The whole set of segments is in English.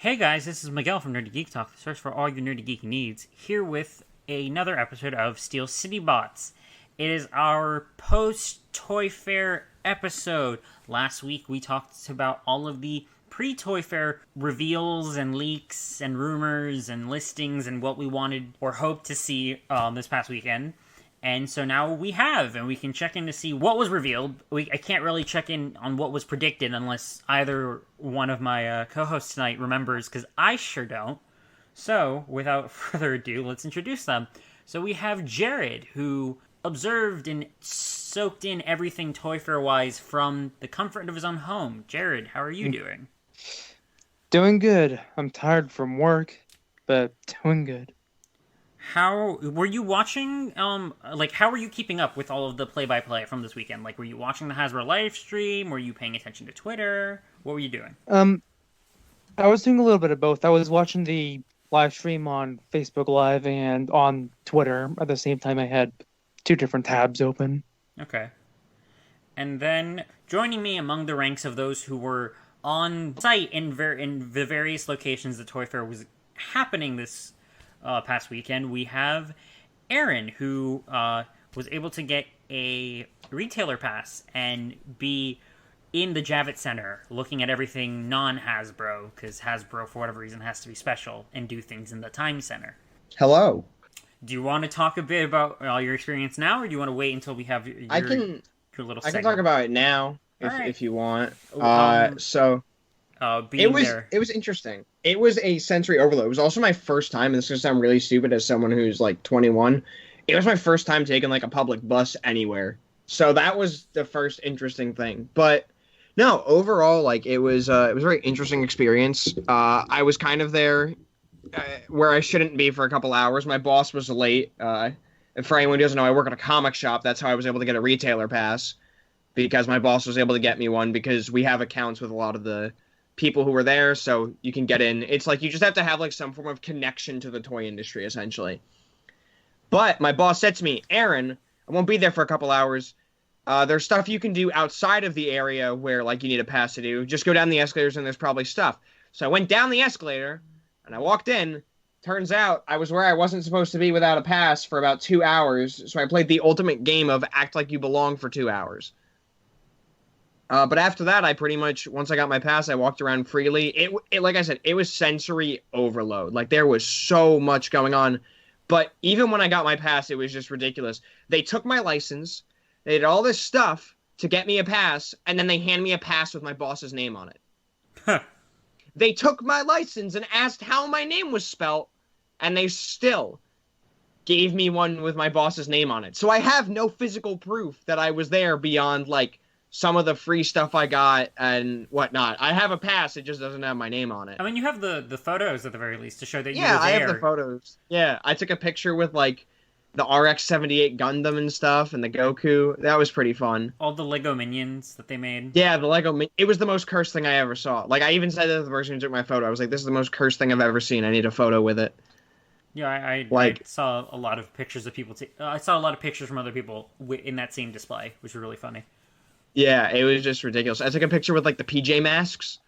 Hey guys, this is Miguel from Nerdy Geek Talk, the source for all your nerdy geek needs, here with another episode of Steel City Bots. It is our post-Toy Fair episode. Last week we talked about all of the pre-Toy Fair reveals and leaks and rumors and listings and what we wanted or hoped to see this past weekend. And so now we have, and we can check in to see what was revealed. I can't really check in on what was predicted unless either one of my co-hosts tonight remembers, because I sure don't. So, without further ado, let's introduce them. So we have Jared, who observed and soaked in everything Toy Fair-wise from the comfort of his own home. Jared, how are you doing? Doing good. I'm tired from work, but doing good. How were you watching? How were you keeping up with all of the play-by-play from this weekend? Like, were you watching the Hasbro live stream? Were you paying attention to Twitter? What were you doing? I was doing a little bit of both. I was watching the live stream on Facebook Live and on Twitter at the same time. I had two different tabs open. Okay. And then joining me among the ranks of those who were on site in the various locations the Toy Fair was happening this past weekend, we have Aaron, who was able to get a retailer pass and be in the Javitts Center looking at everything non-Hasbro, because Hasbro, for whatever reason, has to be special and do things in the Time Center. Hello. Do you want to talk a bit about your experience now, or do you want to wait until we have your little segment? I can talk about it now if you want. It was interesting. It was a sensory overload. It was also my first time, and this is going to sound really stupid as someone who's like 21. It was my first time taking like a public bus anywhere. So that was the first interesting thing. But no, overall, like it was a very interesting experience. I was kind of there where I shouldn't be for a couple hours. My boss was late. And for anyone who doesn't know, I work at a comic shop. That's how I was able to get a retailer pass, because my boss was able to get me one because we have accounts with a lot of the people who were there, so you can get in. It's like you just have to have like some form of connection to the toy industry, essentially. But my boss said to me, Aaron, I won't be there for a couple hours. There's stuff you can do outside of the area where like you need a pass to do. Just go down the escalators and there's probably stuff. So I went down the escalator and I walked in. Turns out I was where I wasn't supposed to be without a pass for about 2 hours. So I played the ultimate game of act like you belong for 2 hours. But after that, I pretty much, once I got my pass, I walked around freely. It like I said, it was sensory overload. Like, there was so much going on. But even when I got my pass, it was just ridiculous. They took my license, they did all this stuff to get me a pass, and then they hand me a pass with my boss's name on it. They took my license and asked how my name was spelt, and they still gave me one with my boss's name on it. So I have no physical proof that I was there beyond, like, some of the free stuff I got and whatnot. I have a pass, it just doesn't have my name on it. I mean, you have the photos at the very least to show that you were Yeah, there. I have the photos. Yeah, I took a picture with, like, the RX-78 Gundam and stuff, and the Goku. That was pretty fun. All the Lego minions that they made. Yeah, the Lego it was the most cursed thing I ever saw. Like, I even said to the person who took my photo, I was like, this is the most cursed thing I've ever seen. I need a photo with it. Yeah, I saw a lot of pictures of people. I saw a lot of pictures from other people in that same display, which was really funny. Yeah, it was just ridiculous. I took a picture with, like, the PJ Masks.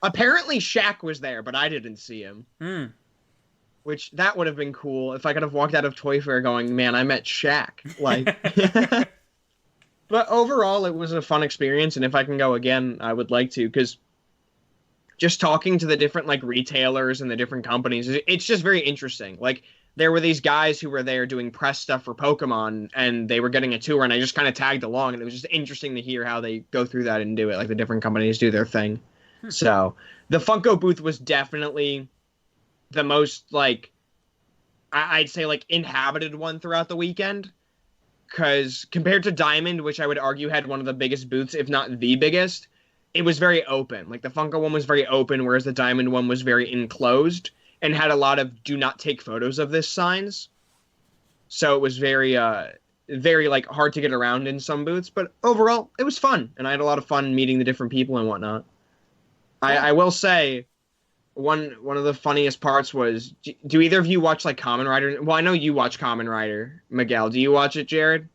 Apparently Shaq was there, but I didn't see him. Which, that would have been cool if I could have walked out of Toy Fair going, man, I met Shaq. Like, but overall, it was a fun experience, and if I can go again, I would like to, because just talking to the different, like, retailers and the different companies, it's just very interesting. Like, there were these guys who were there doing press stuff for Pokemon, and they were getting a tour, and I just kind of tagged along, and it was just interesting to hear how they go through that and do it, like the different companies do their thing. So, the Funko booth was definitely the most, like, I'd say, like, inhabited one throughout the weekend, because compared to Diamond, which I would argue had one of the biggest booths, if not the biggest, it was very open. Like, the Funko one was very open, whereas the Diamond one was very enclosed, and had a lot of do not take photos of this signs. So it was very, very, like, hard to get around in some booths. But overall, it was fun. And I had a lot of fun meeting the different people and whatnot. I will say, one of the funniest parts was, do either of you watch, like, Kamen Rider? Well, I know you watch Kamen Rider, Miguel. Do you watch it, Jared?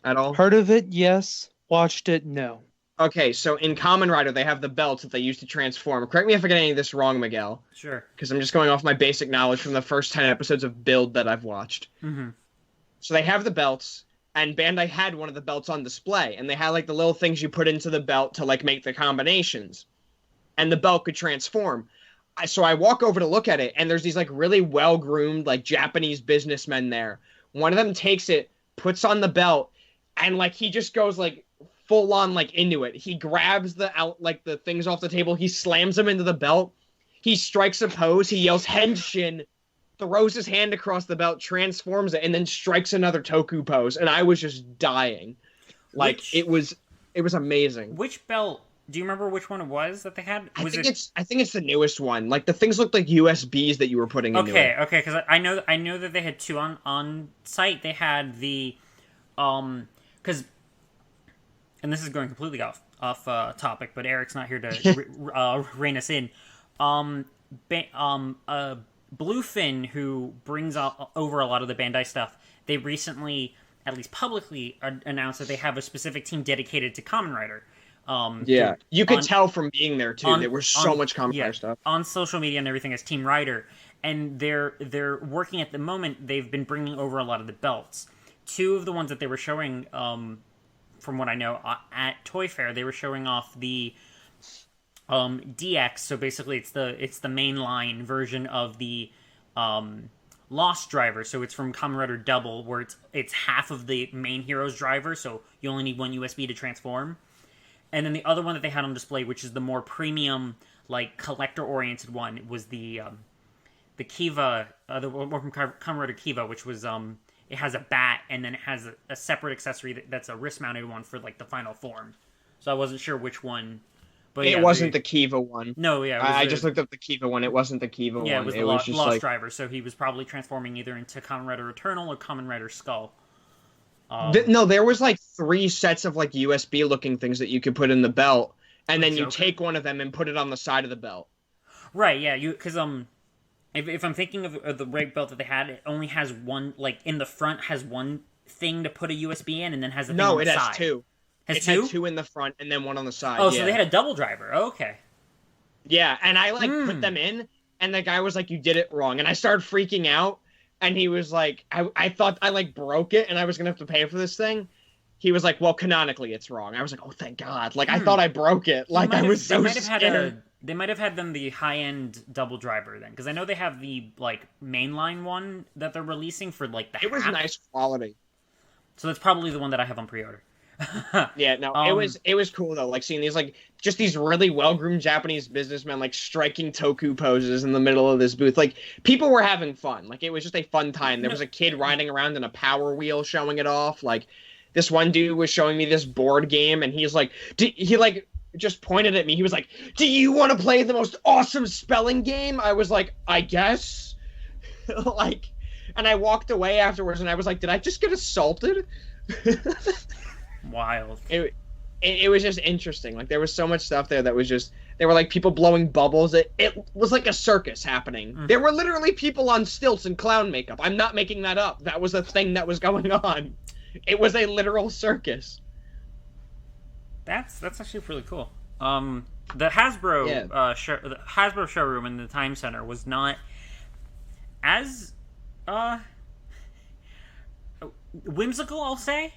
At all? Heard of it, yes. Watched it, no. Okay, so in Kamen Rider, they have the belts that they use to transform. Correct me if I get any of this wrong, Miguel. Sure. Because I'm just going off my basic knowledge from the first 10 episodes of Build that I've watched. Mm-hmm. So they have the belts, and Bandai had one of the belts on display, and they had like the little things you put into the belt to like make the combinations. And the belt could transform. So I walk over to look at it, and there's these like really well-groomed like Japanese businessmen there. One of them takes it, puts on the belt, and like he just goes like full on like into it. He grabs the things off the table, he slams them into the belt, he strikes a pose, he yells henshin, throws his hand across the belt, transforms it, and then strikes another Toku pose. And I was just dying. Like it was amazing. Which belt? Do you remember which one it was that they had? I think it's the newest one. Like the things looked like USBs that you were putting into it. Okay, because I know that they had two on site. They had the because. And this is going completely off topic, but Eric's not here to rein us in. Bluefin, who brings over a lot of the Bandai stuff, they recently, at least publicly, announced that they have a specific team dedicated to Kamen Rider. You could tell from being there too. There was so much Kamen Rider stuff on social media and everything as Team Rider, and they're working at the moment. They've been bringing over a lot of the belts. Two of the ones that they were showing. From what I know, at Toy Fair, they were showing off the DX. So basically, it's the mainline version of the Lost driver. So it's from Kamen Rider Double, where it's half of the main hero's driver. So you only need one USB to transform. And then the other one that they had on display, which is the more premium, like collector-oriented one, was the Kiva, the one from Kamen Rider Kiva, which was it has a bat, and then it has a separate accessory that's a wrist-mounted one for, like, the final form. So I wasn't sure which one. But it wasn't the Kiva one. No, yeah. I just looked up the Kiva one. It wasn't the Kiva one. Yeah, it was the Lost like... driver, so he was probably transforming either into Kamen Rider Eternal or Kamen Rider Skull. No, there was, like, 3 sets of, like, USB-looking things that you could put in the belt, and then you take one of them and put it on the side of the belt. Right, yeah, because, If I'm thinking of the rig belt that they had, it only has one, like, in the front has one thing to put a USB in, and then has a thing on the side. No, it has 2. It had 2 in the front, and then one on the side. Oh, so they had a double driver. Oh, okay. Yeah, and I, like, put them in, and the guy was like, you did it wrong. And I started freaking out, and he was like, I thought I, like, broke it, and I was going to have to pay for this thing. He was like, well, canonically, it's wrong. I was like, oh, thank God. Like, I thought I broke it. Like, I was so scared. They might have had them the high-end double driver then, because I know they have the, like, mainline one that they're releasing for, like, the It was nice quality. So that's probably the one that I have on pre-order. Yeah, no, it was cool, though, like, seeing these, like, just these really well-groomed Japanese businessmen, like, striking Toku poses in the middle of this booth. Like, people were having fun. Like, it was just a fun time. There was a kid riding around in a Power Wheel showing it off. Like, this one dude was showing me this board game, and he's like, just pointed at me. He was like, do you want to play the most awesome spelling game? I was like, I guess. Like, and I walked away afterwards, and I was like, did I just get assaulted? Wild. It was just interesting. Like, there was so much stuff there that was just, there were, like, people blowing bubbles. It was like a circus happening. There were literally people on stilts in clown makeup. I'm not making that up. That was a thing that was going on. It was a literal circus. That's actually really cool. The Hasbro the Hasbro showroom in the Time Center was not as whimsical, I'll say.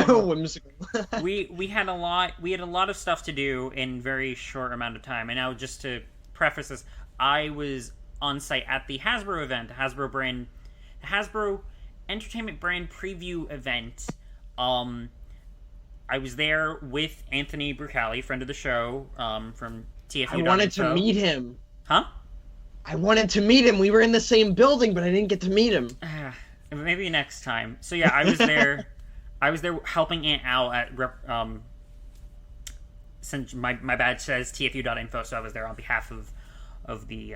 Whimsical. we had a lot of stuff to do in very short amount of time. And now, just to preface this, I was on site at the Hasbro event, the Hasbro Entertainment Brand Preview Event. I was there with Anthony Brucali, friend of the show, from TFU. I wanted to meet him. Huh? I wanted to meet him. We were in the same building, but I didn't get to meet him. Maybe next time. So yeah, I was there. I was there helping Aunt Al at since my badge says TFU.info, so I was there on behalf of the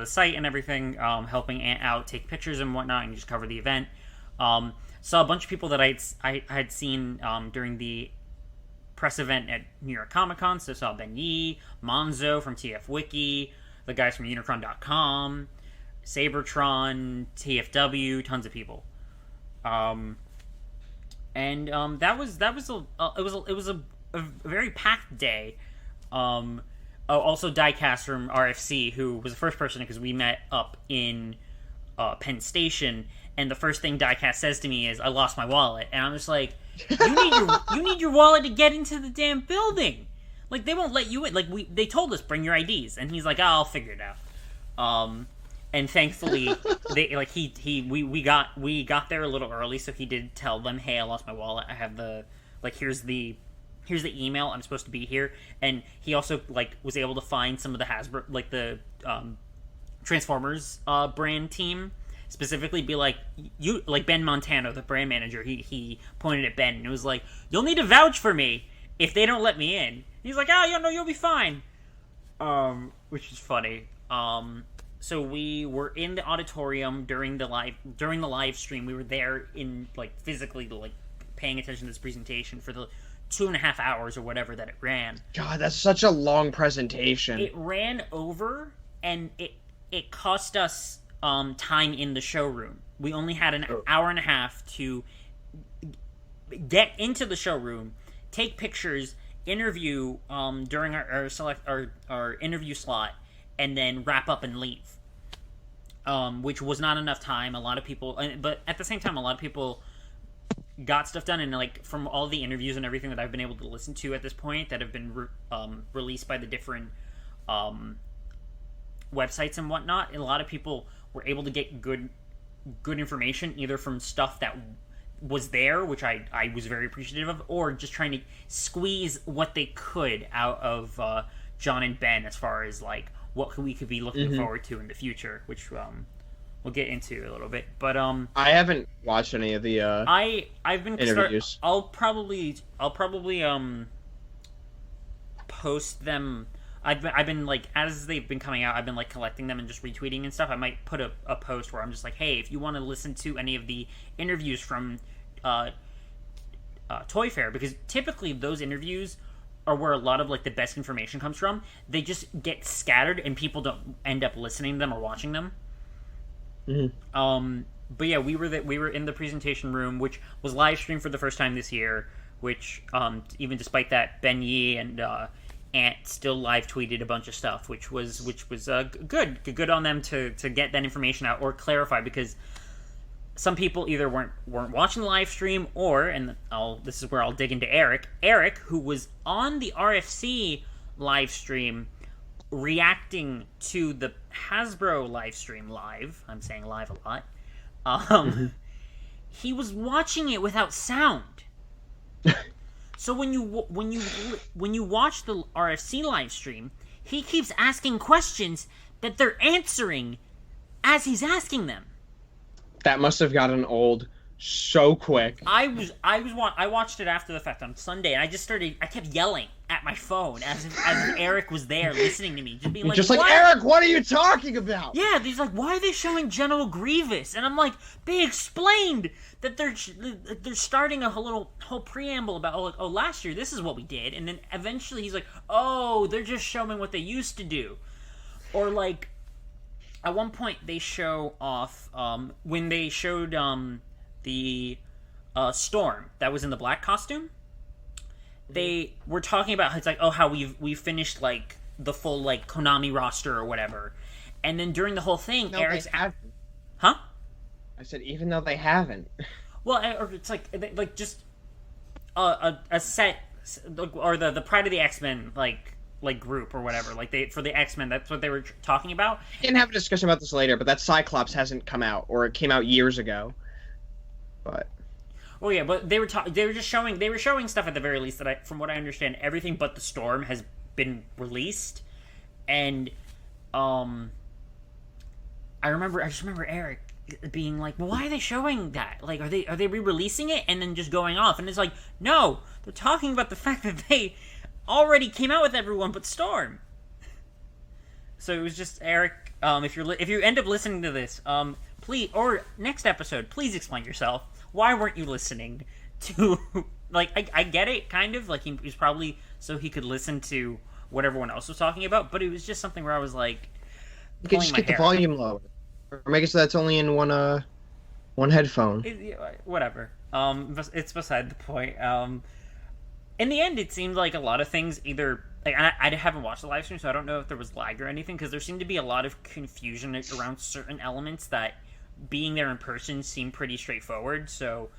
site and everything, helping Aunt Al take pictures and whatnot, and just cover the event. Saw a bunch of people that I had seen during the press event at New York Comic Con. So saw Ben Yee, Monzo from TF Wiki, the guys from Unicron.com, Sabertron, TFW, tons of people. And that was a very packed day. Also Diecast from RFC, who was the first person, because we met up in Penn Station, and the first thing Diecast says to me is, "I lost my wallet," and I'm just like, you need your wallet to get into the damn building. Like, they won't let you in. Like, they told us, bring your IDs, and he's like, I'll figure it out. And thankfully, we got there a little early, so he did tell them, hey, I lost my wallet. I have here's the email. I'm supposed to be here. And he also, was able to find some of the Hasbro, the Transformers brand team, specifically be like, you, Ben Montano, the brand manager, he pointed at Ben, and it was like, you'll need to vouch for me if they don't let me in. He's like, you'll be fine. Which is funny. So we were in the auditorium during the live stream. We were there in, physically, paying attention to this presentation for the 2.5 hours or whatever that it ran. God, that's such a long presentation. It ran over, and it cost us time in the showroom. We only had an hour and a half to get into the showroom, take pictures, interview during our interview slot, and then wrap up and leave. Which was not enough time. A lot of people, but at the same time, a lot of people got stuff done. And from all the interviews and everything that I've been able to listen to at this point, that have been released by the different websites and whatnot, a lot of people were able to get good information, either from stuff that was there, which I was very appreciative of, or just trying to squeeze what they could out of John and Ben as far as what we could be looking forward to in the future, which we'll get into a little bit. But I haven't watched any of the I've been interviews. I'll probably post them. I've been as they've been coming out, I've been collecting them and just retweeting and stuff. I might put a post where I'm just hey, if you want to listen to any of the interviews from Toy Fair, because typically those interviews are where a lot of the best information comes from. They just get scattered and people don't end up listening to them or watching them. But yeah, we were in the presentation room, which was live streamed for the first time this year, which even despite that, Ben Yee and Ant still live tweeted a bunch of stuff, which was good on them to get that information out or clarify, because some people either weren't watching the live stream, or, and this is where I'll dig into Eric, who was on the RFC live stream reacting to the Hasbro live stream live. I'm saying live a lot. He was watching it without sound. So when you watch the RFC live stream, he keeps asking questions that they're answering as he's asking them. That must have gotten old so quick. I watched it after the fact on Sunday, and I kept yelling at my phone as if Eric was there listening to me, just being Eric, what are you talking about? Yeah, he's why are they showing General Grievous? And I'm they explained that they're starting a whole preamble about last year this is what we did, and then eventually he's they're just showing what they used to do, or at one point they show off when they showed the Storm that was in the black costume. They were talking about how we've finished the full Konami roster or whatever, and then during the whole thing, Eric's huh? I said even though they haven't. Well, or it's just a set, or the Pride of the X-Men group or whatever, for the X-Men, that's what they were talking about. We can have a discussion about this later, but that Cyclops hasn't come out, or it came out years ago. But well, yeah, but they were showing stuff at the very least that from what I understand, everything but the Storm has been released, and I just remember Eric being well, why are they showing that? Are they re-releasing it and then just going off? And it's no, they're talking about the fact that they already came out with everyone but Storm. So it was just Eric. If you end up listening to this, please, or next episode, please explain yourself. Why weren't you listening to? I get it, kind of. He was probably so he could listen to what everyone else was talking about, but it was just something where I was you could just get the volume lower, or make it so that's only in one headphone. Whatever. It's beside the point. in the end, it seemed like a lot of things either. Like, I haven't watched the live stream, so I don't know if there was lag or anything, because there seemed to be a lot of confusion around certain elements that, being there in person, seemed pretty straightforward. So,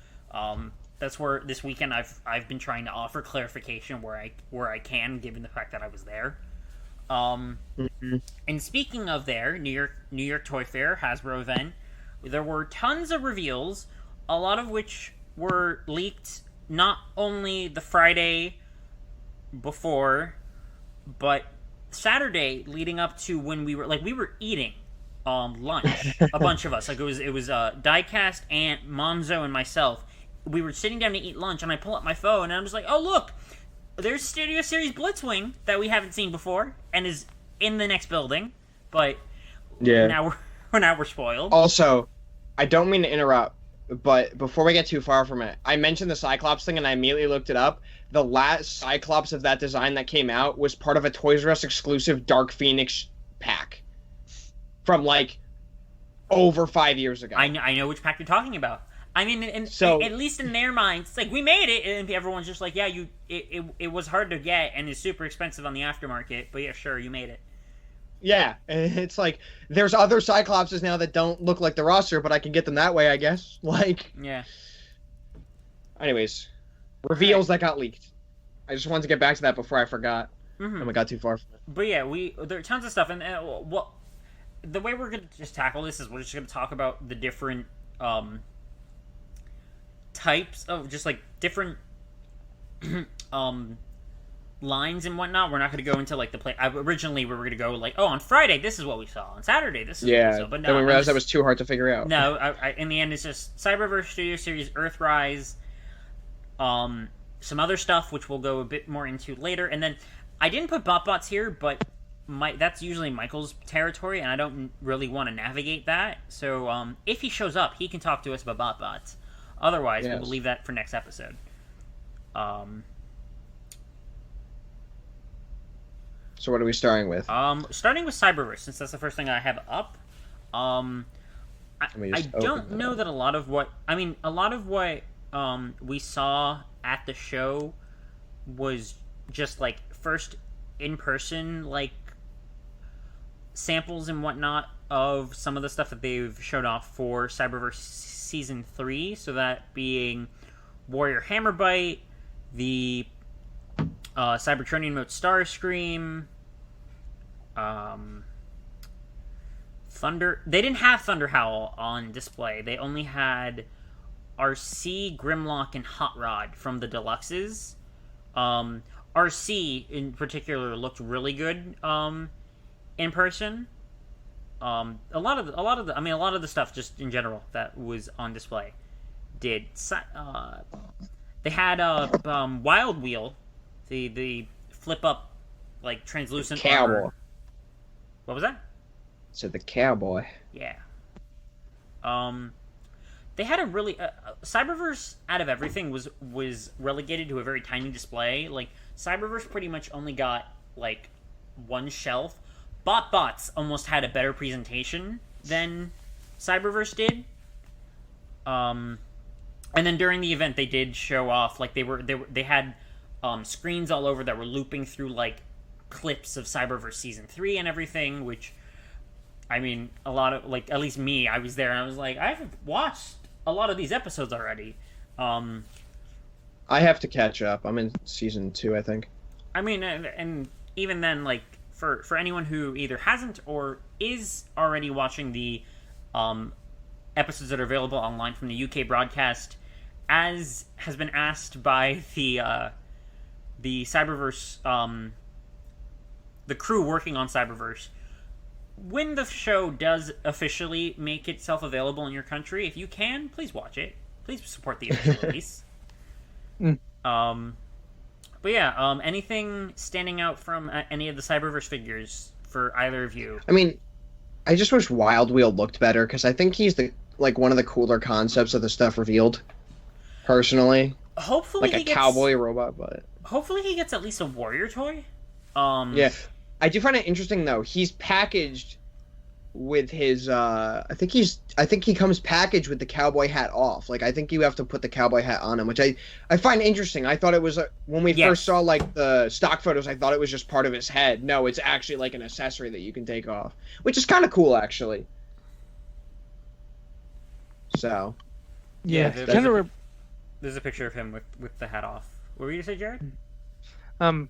that's where this weekend I've been trying to offer clarification where I can, given the fact that I was there. And speaking of there, New York Toy Fair, Hasbro event, there were tons of reveals, a lot of which were leaked not only the Friday before, but Saturday leading up to when we were eating lunch. A bunch of us, like it was Diecast, Aunt, Monzo, and myself. We were sitting down to eat lunch, and I pull up my phone, and I'm just like, oh look, there's Studio Series Blitzwing that we haven't seen before, and is in the next building. But now we're spoiled. Also, I don't mean to interrupt, but before we get too far from it, I mentioned the Cyclops thing, and I immediately looked it up. The last Cyclops of that design that came out was part of a Toys R Us exclusive Dark Phoenix pack from, like, over 5 years ago. I know which pack you're talking about. I mean, at least in their minds, it's like, we made it, and everyone's just like, yeah, it was hard to get, and it's super expensive on the aftermarket, but yeah, sure, you made it. Yeah, and it's like, there's other Cyclopses now that don't look like the roster, but I can get them that way, I guess. Like, yeah. Anyways, reveals that got leaked. I just wanted to get back to that before I forgot, and we got too far from it. But yeah, there are tons of stuff, and the way we're going to just tackle this is we're just going to talk about the different types of, just like different lines and whatnot. We're not going to go into like the play. Originally, we were going to go like, oh, on Friday this is what we saw. On Saturday this is what we saw. But no, then we realized that was too hard to figure out. No, in the end, it's just Cyberverse, Studio Series, Earthrise, some other stuff which we'll go a bit more into later, and then I didn't put BotBots here, but that's usually Michael's territory, and I don't really want to navigate that. So if he shows up, he can talk to us about BotBots. Otherwise, we'll leave that for next episode. So what are we starting with? Starting with Cyberverse, since that's the first thing I have up. I don't know that a lot of what we saw at the show was just like first in-person like samples and whatnot of some of the stuff that they've showed off for Cyberverse Season 3, so that being Warrior Hammerbite, the Cybertronian Mode Starscream, Thunder. They didn't have Thunderhowl on display. They only had RC, Grimlock, and Hot Rod from the deluxes. RC in particular looked really good in person. A lot of the stuff just in general that was on display did. They had Wild Wheel, the flip up like translucent the cowboy. Armor. What was that? So the cowboy. Yeah. They had a really Cyberverse out of everything was relegated to a very tiny display. Like Cyberverse pretty much only got like one shelf. BotBots almost had a better presentation than Cyberverse did. And then during the event, they did show off like they had screens all over that were looping through like clips of Cyberverse Season 3 and everything. Which, I mean, a lot of like at least me, I was there and I was like, I haven't watched a lot of these episodes already. I have to catch up. I'm in Season 2, I think. I mean, and even then, like. For anyone who either hasn't or is already watching the episodes that are available online from the UK broadcast, as has been asked by the Cyberverse, the crew working on Cyberverse, when the show does officially make itself available in your country, if you can, please watch it. Please support the official release. But yeah, anything standing out from any of the Cyberverse figures for either of you? I mean, I just wish Wild Wheel looked better, because I think he's one of the cooler concepts of the stuff revealed, personally. Hopefully like cowboy robot, but... Hopefully he gets at least a warrior toy. Yeah. I do find it interesting, though. He's packaged with his I think he comes packaged with the cowboy hat off. Like I think you have to put the cowboy hat on him, which I find interesting. I thought it was when we first saw like the stock photos, I thought it was just part of his head. No, it's actually like an accessory that you can take off, which is kind of cool actually. So yeah, there's a picture of him with the hat off. What were you gonna say, Jared? I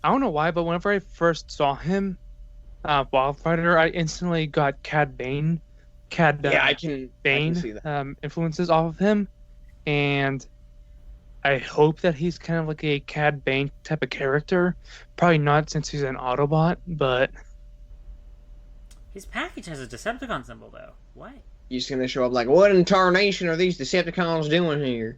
don't know why, but whenever I first saw him, Wildfighter, I instantly got Cad Bane. I can see that. Influences off of him, and I hope that he's kind of like a Cad Bane type of character. Probably not since he's an Autobot, but his package has a Decepticon symbol though. What? He's gonna show up like, what in tarnation are these Decepticons doing here?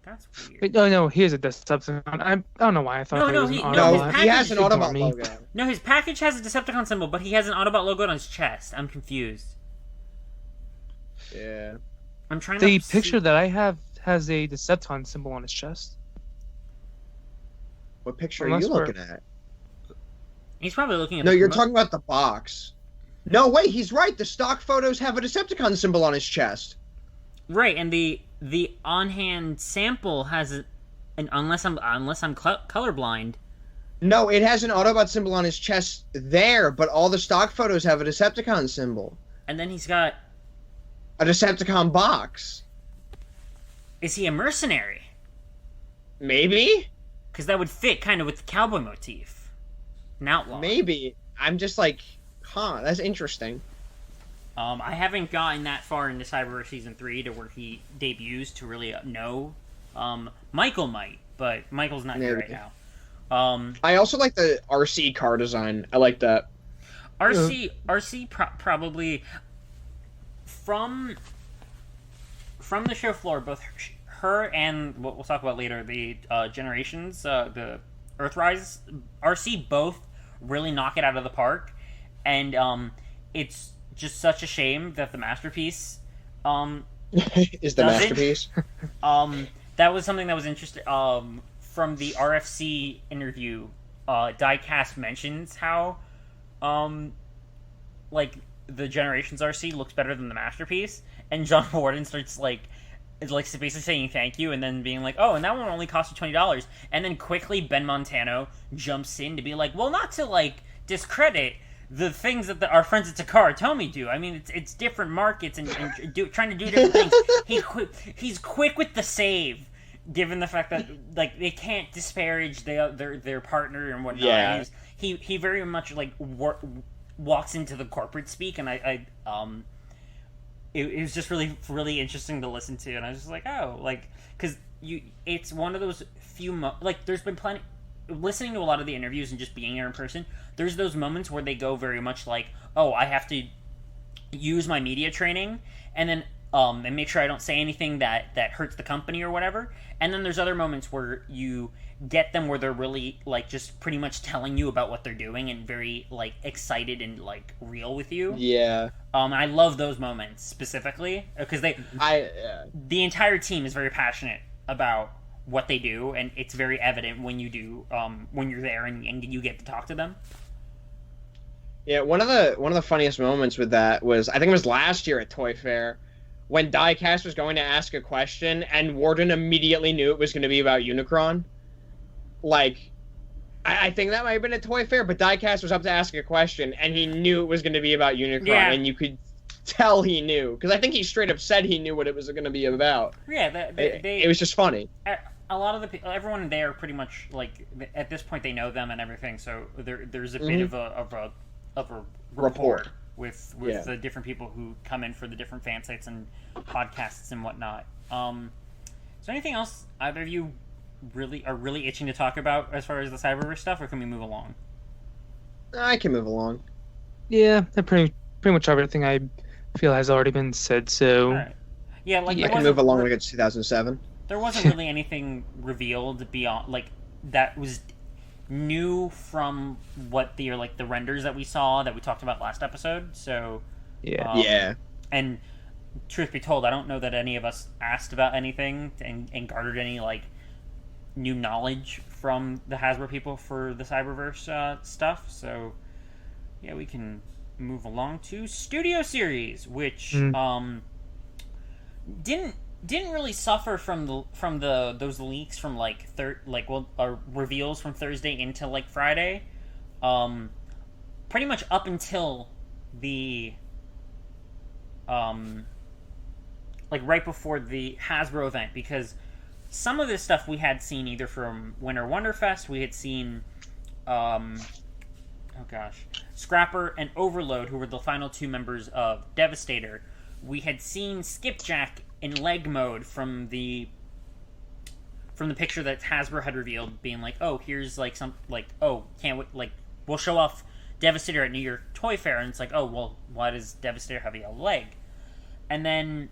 That's weird. Wait, no, he is a Decepticon. I don't know why I thought No, was an he Autobot. he has an Autobot logo. No, his package has a Decepticon symbol, but he has an Autobot logo on his chest. I'm confused. Yeah. I'm trying The to picture that I have has a Decepticon symbol on his chest. What picture are you looking at? He's probably looking at. No, you're talking about the box. No, wait, he's right. The stock photos have a Decepticon symbol on his chest. Right, and the on-hand sample has an unless I'm colorblind. No, it has an Autobot symbol on his chest there, but all the stock photos have a Decepticon symbol. And then he's got a Decepticon box. Is he a mercenary? Maybe? Because that would fit kind of with the cowboy motif. An outlaw. Maybe. I'm just like, that's interesting. I haven't gotten that far into Cyberverse Season 3 to where he debuts to really know. Michael might, but Michael's not here right now. I also like the RC car design. I like that. RC probably from the show floor, both her and what we'll talk about later, the Generations, the Earthrise, RC both really knock it out of the park, and it's just such a shame that the Masterpiece is the Masterpiece. That was something that was interesting. From the RFC interview, Diecast mentions how like the Generations RC looks better than the Masterpiece, and John Warden starts like basically saying thank you, and then being like, oh, and that one only cost you $20, and then quickly Ben Montano jumps in to be like, well, not to like discredit the things that our friends at Takara Tomy do. I mean, it's different markets and trying to do different things. He's quick with the save, given the fact that like they can't disparage their partner and whatnot. Yeah. He very much like walks into the corporate speak, and it was just really interesting to listen to, and I was just like, oh, like, because it's one of those few like there's been plenty. Listening to a lot of the interviews and just being there in person, there's those moments where they go very much like, oh, I have to use my media training and then and make sure I don't say anything that hurts the company or whatever. And then there's other moments where you get them where they're really like just pretty much telling you about what they're doing and very like excited and like real with you. Yeah. I love those moments specifically because the entire team is very passionate about what they do, and it's very evident when when you're there and you get to talk to them. Yeah, one of the funniest moments with that was, I think it was last year at Toy Fair, when Diecast was going to ask a question and Warden immediately knew it was going to be about Unicron. Like, I think that might have been at Toy Fair, but Diecast was up to ask a question and he knew it was going to be about Unicron, and you could tell he knew, because I think he straight up said he knew what it was going to be about. Yeah, it was just funny. A lot of the people, everyone there, pretty much like at this point they know them and everything. So there's a bit of a rapport with the different people who come in for the different fan sites and podcasts and whatnot. Is there anything else either of you are really itching to talk about as far as the Cyberverse stuff, or can we move along? I can move along. Yeah, pretty much everything I feel has already been said. So, right. Yeah, like I can move along like it's 2007. There wasn't really anything revealed beyond like that was new from what the renders that we saw that we talked about last episode. So yeah, and truth be told, I don't know that any of us asked about anything and garnered any like new knowledge from the Hasbro people for the Cyberverse stuff. So yeah, we can move along to Studio Series, which didn't really suffer from those leaks from reveals from Thursday into like Friday. Pretty much up until the like right before the Hasbro event, because some of this stuff we had seen either from Winter Wonderfest, we had seen Scrapper and Overload, who were the final two members of Devastator. We had seen Skipjack in leg mode from the picture that Hasbro had revealed, being like, oh, here's like some like, oh, can't wait, like we'll show off Devastator at New York Toy Fair, and it's like, oh well, why does Devastator have a yellow leg? And then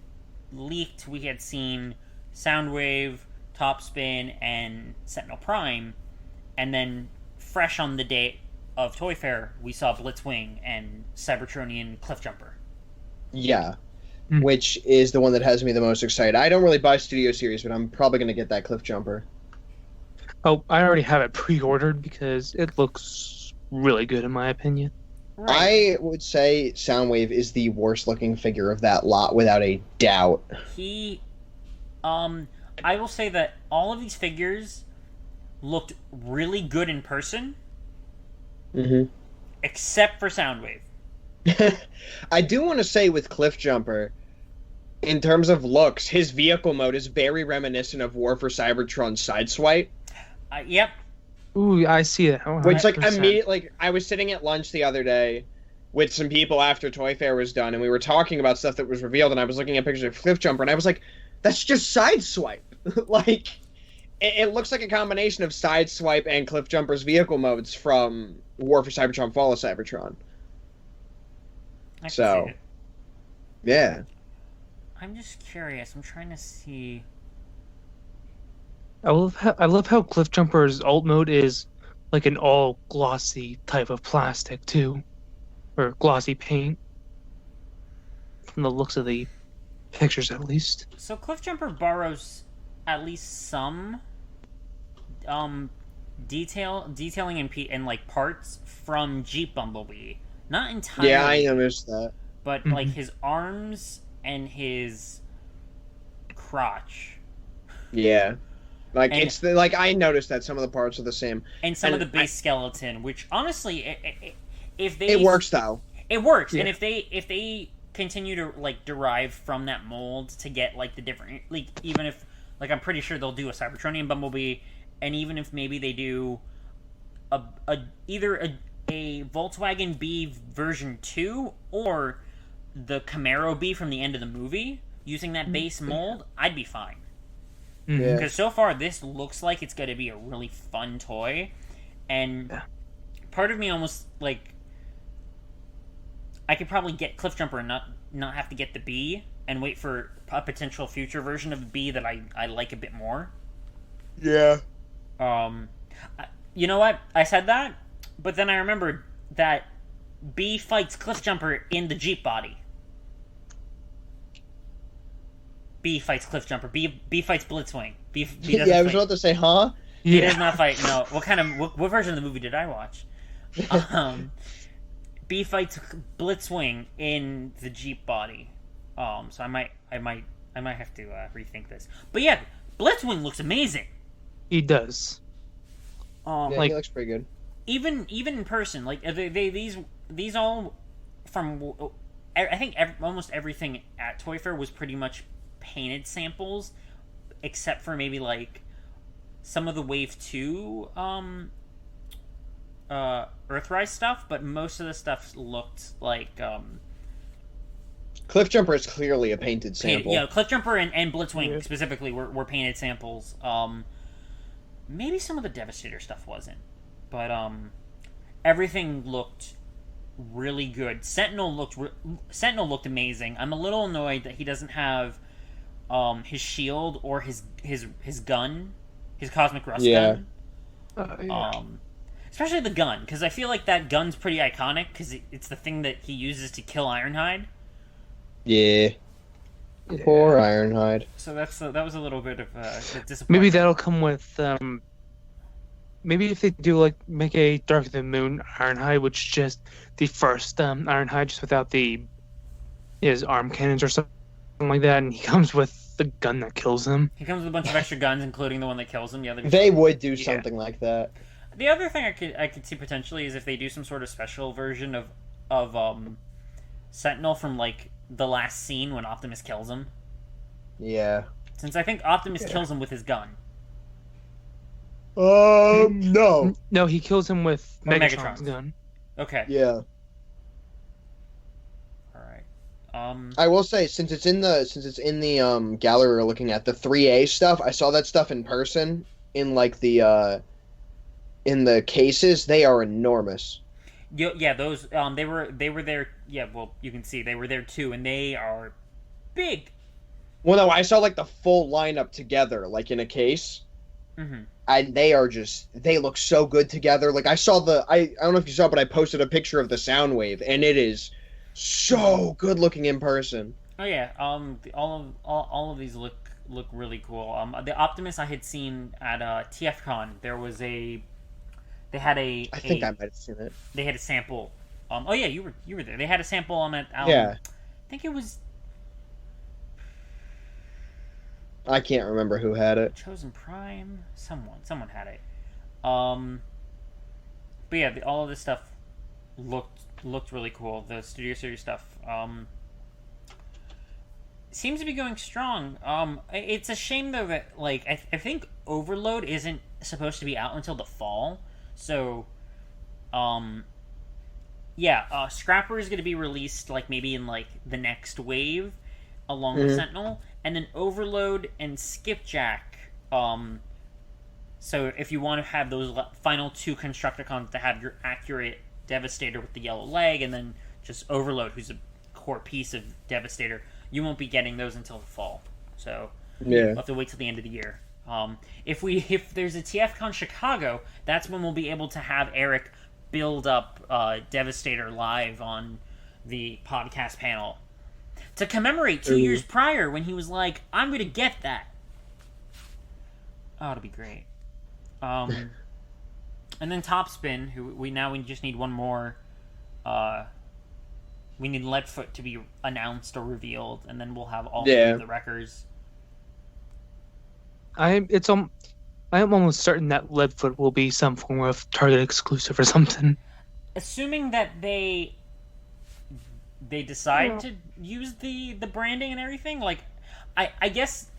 leaked, we had seen Soundwave, Topspin, and Sentinel Prime, and then fresh on the day of Toy Fair, we saw Blitzwing and Cybertronian Cliffjumper. Yeah, which is the one that has me the most excited. I don't really buy Studio Series, but I'm probably going to get that Cliffjumper. Oh, I already have it pre-ordered because it looks really good in my opinion. Right. I would say Soundwave is the worst looking figure of that lot, without a doubt. I will say that all of these figures looked really good in person. Mm-hmm. Except for Soundwave. I do want to say with Cliffjumper, in terms of looks, his vehicle mode is very reminiscent of War for Cybertron's Sideswipe. Yep. Ooh, I see it. 100%. Which, like, immediately, like, I was sitting at lunch the other day with some people after Toy Fair was done, and we were talking about stuff that was revealed, and I was looking at pictures of Cliffjumper, and I was like, that's just Sideswipe. Like, it looks like a combination of Sideswipe and Cliffjumper's vehicle modes from War for Cybertron, Fall of Cybertron. I can see it. Yeah. I'm just curious. I'm trying to see. I love how Cliffjumper's alt mode is like an all glossy type of plastic too, or glossy paint. From the looks of the pictures, at least. So Cliffjumper borrows at least some detailing and like parts from Jeep Bumblebee. Not entirely. Yeah, I noticed that. But like his arms and his crotch. Yeah. Like, it's like, I noticed that some of the parts are the same. And some of the base skeleton, which honestly, if they... It works, though. It works, yeah. And if they continue to, like, derive from that mold to get, like, the different... Like, even if... Like, I'm pretty sure they'll do a Cybertronian Bumblebee, and even if maybe they do either a Volkswagen B version 2, or the Camaro B from the end of the movie, using that base mold, I'd be fine. Because so far, this looks like it's going to be a really fun toy. And part of me almost, like... I could probably get Cliffjumper and not have to get the B, and wait for a potential future version of the B that I like a bit more. Yeah. You know what? I said that, but then I remembered that B fights Cliffjumper in the Jeep body. B fights Cliffjumper. B fights Blitzwing. B yeah, I was about to say, huh? He does not fight. No. What version of the movie did I watch? B fights Blitzwing in the Jeep body. So I might have to rethink this. But yeah, Blitzwing looks amazing. He does. Yeah, he looks pretty good. Even in person, like these all from, I think almost everything at Toy Fair was pretty much painted samples, except for maybe like some of the Wave 2 Earthrise stuff, but most of the stuff looked like Cliffjumper is clearly a painted sample. Cliffjumper and Blitzwing specifically were painted samples. Maybe some of the Devastator stuff wasn't, but everything looked really good. Sentinel looked amazing. I'm a little annoyed that he doesn't have his shield or his gun, his Cosmic Rust gun. Especially the gun, because I feel like that gun's pretty iconic, because it's the thing that he uses to kill Ironhide. Yeah. Poor Ironhide. So that was a little bit of a disappointment. Maybe that'll come with maybe if they do like make a Dark of the Moon Ironhide, which is just the first Ironhide, just without his arm cannons or something like that, and he comes with the gun that kills him. He comes with a bunch of extra guns, including the one that kills him. They would do something like that. The other thing I could see potentially is if they do some sort of special version of Sentinel from like the last scene when Optimus kills him. Yeah. Since I think Optimus kills him with his gun. No. No, he kills him with Megatron's gun. Okay. Yeah. All right. I will say, since it's in the gallery we're looking at, the 3A stuff, I saw that stuff in person in like the in the cases. They are enormous. Yeah, those they were there. Yeah, well, you can see they were there too, and they are big. Well, no, I saw like the full lineup together, like in a case. Mm-hmm. And they look so good together. Like I saw I don't know if you saw, but I posted a picture of the Soundwave, and it is so good looking in person. Oh yeah, all of these look really cool. The Optimus I had seen at TFCon, they had a I think I might have seen it. They had a sample. Oh yeah, you were there. They had a sample on it. Yeah. I think it was I can't remember who had it. Chosen Prime. Someone had it. But yeah, all of this stuff looked really cool. The Studio Series stuff seems to be going strong. It's a shame though that like I think Overload isn't supposed to be out until the fall. So, Scrapper is going to be released like maybe in like the next wave, along with Sentinel, and then Overload and Skipjack. So if you want to have those final two Constructicons to have your accurate Devastator with the yellow leg, and then just Overload, who's a core piece of Devastator, you won't be getting those until the fall. So we'll have to wait till the end of the year. If there's a TFCon Chicago, that's when we'll be able to have Eric build up Devastator live on the podcast panel to commemorate 2 years prior when he was like, "I'm gonna get that." Oh, it'll be great. And then Topspin, who we just need one more. We need Leadfoot to be announced or revealed, and then we'll have all three of the wreckers. I am almost certain that Leadfoot will be some form of Target exclusive or something. Assuming that they decide to use the branding and everything, like I guess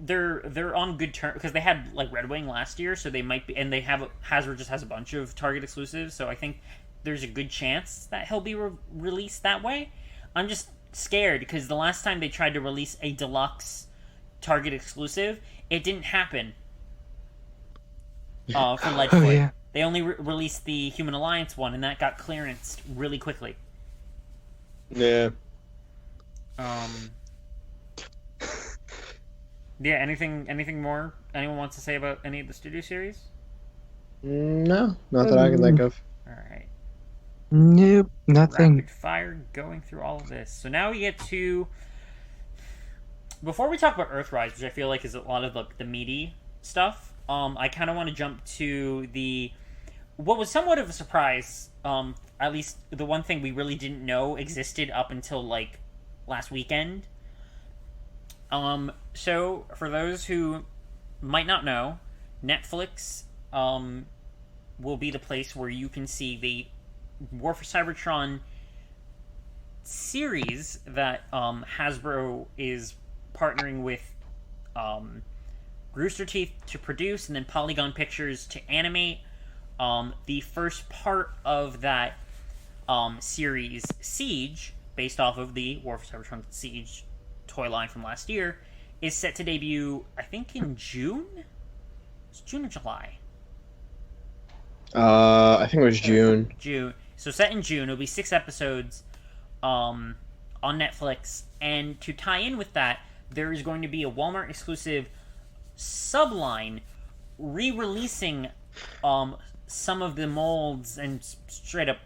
they're on good terms because they had like Red Wing last year, so they might be, and Hasbro just has a bunch of Target exclusives, so I think there's a good chance that he'll be released that way. I'm just scared because the last time they tried to release a deluxe Target exclusive, it didn't happen for Leadfoot. Oh, yeah. They only released the Human Alliance one, and that got clearanced really quickly. Yeah. Yeah. Anything more anyone wants to say about any of the Studio Series? No, not that I can think of. All right. Nope, nothing. Rapid fire going through all of this. So now we get to, before we talk about Earthrise, which I feel like is a lot of the meaty stuff, I kind of want to jump to what was somewhat of a surprise, at least the one thing we really didn't know existed up until like last weekend. So for those who might not know, Netflix will be the place where you can see the War for Cybertron series that Hasbro is partnering with Rooster Teeth to produce, and then Polygon Pictures to animate. The first part of that series, Siege, based off of the War for Cybertron Siege toy line from last year, is set to debut, I think, in June? It's June or July? I think it was June. June. So set in June. It'll be 6 episodes on Netflix. And to tie in with that, there is going to be a Walmart exclusive subline re-releasing some of the molds and straight up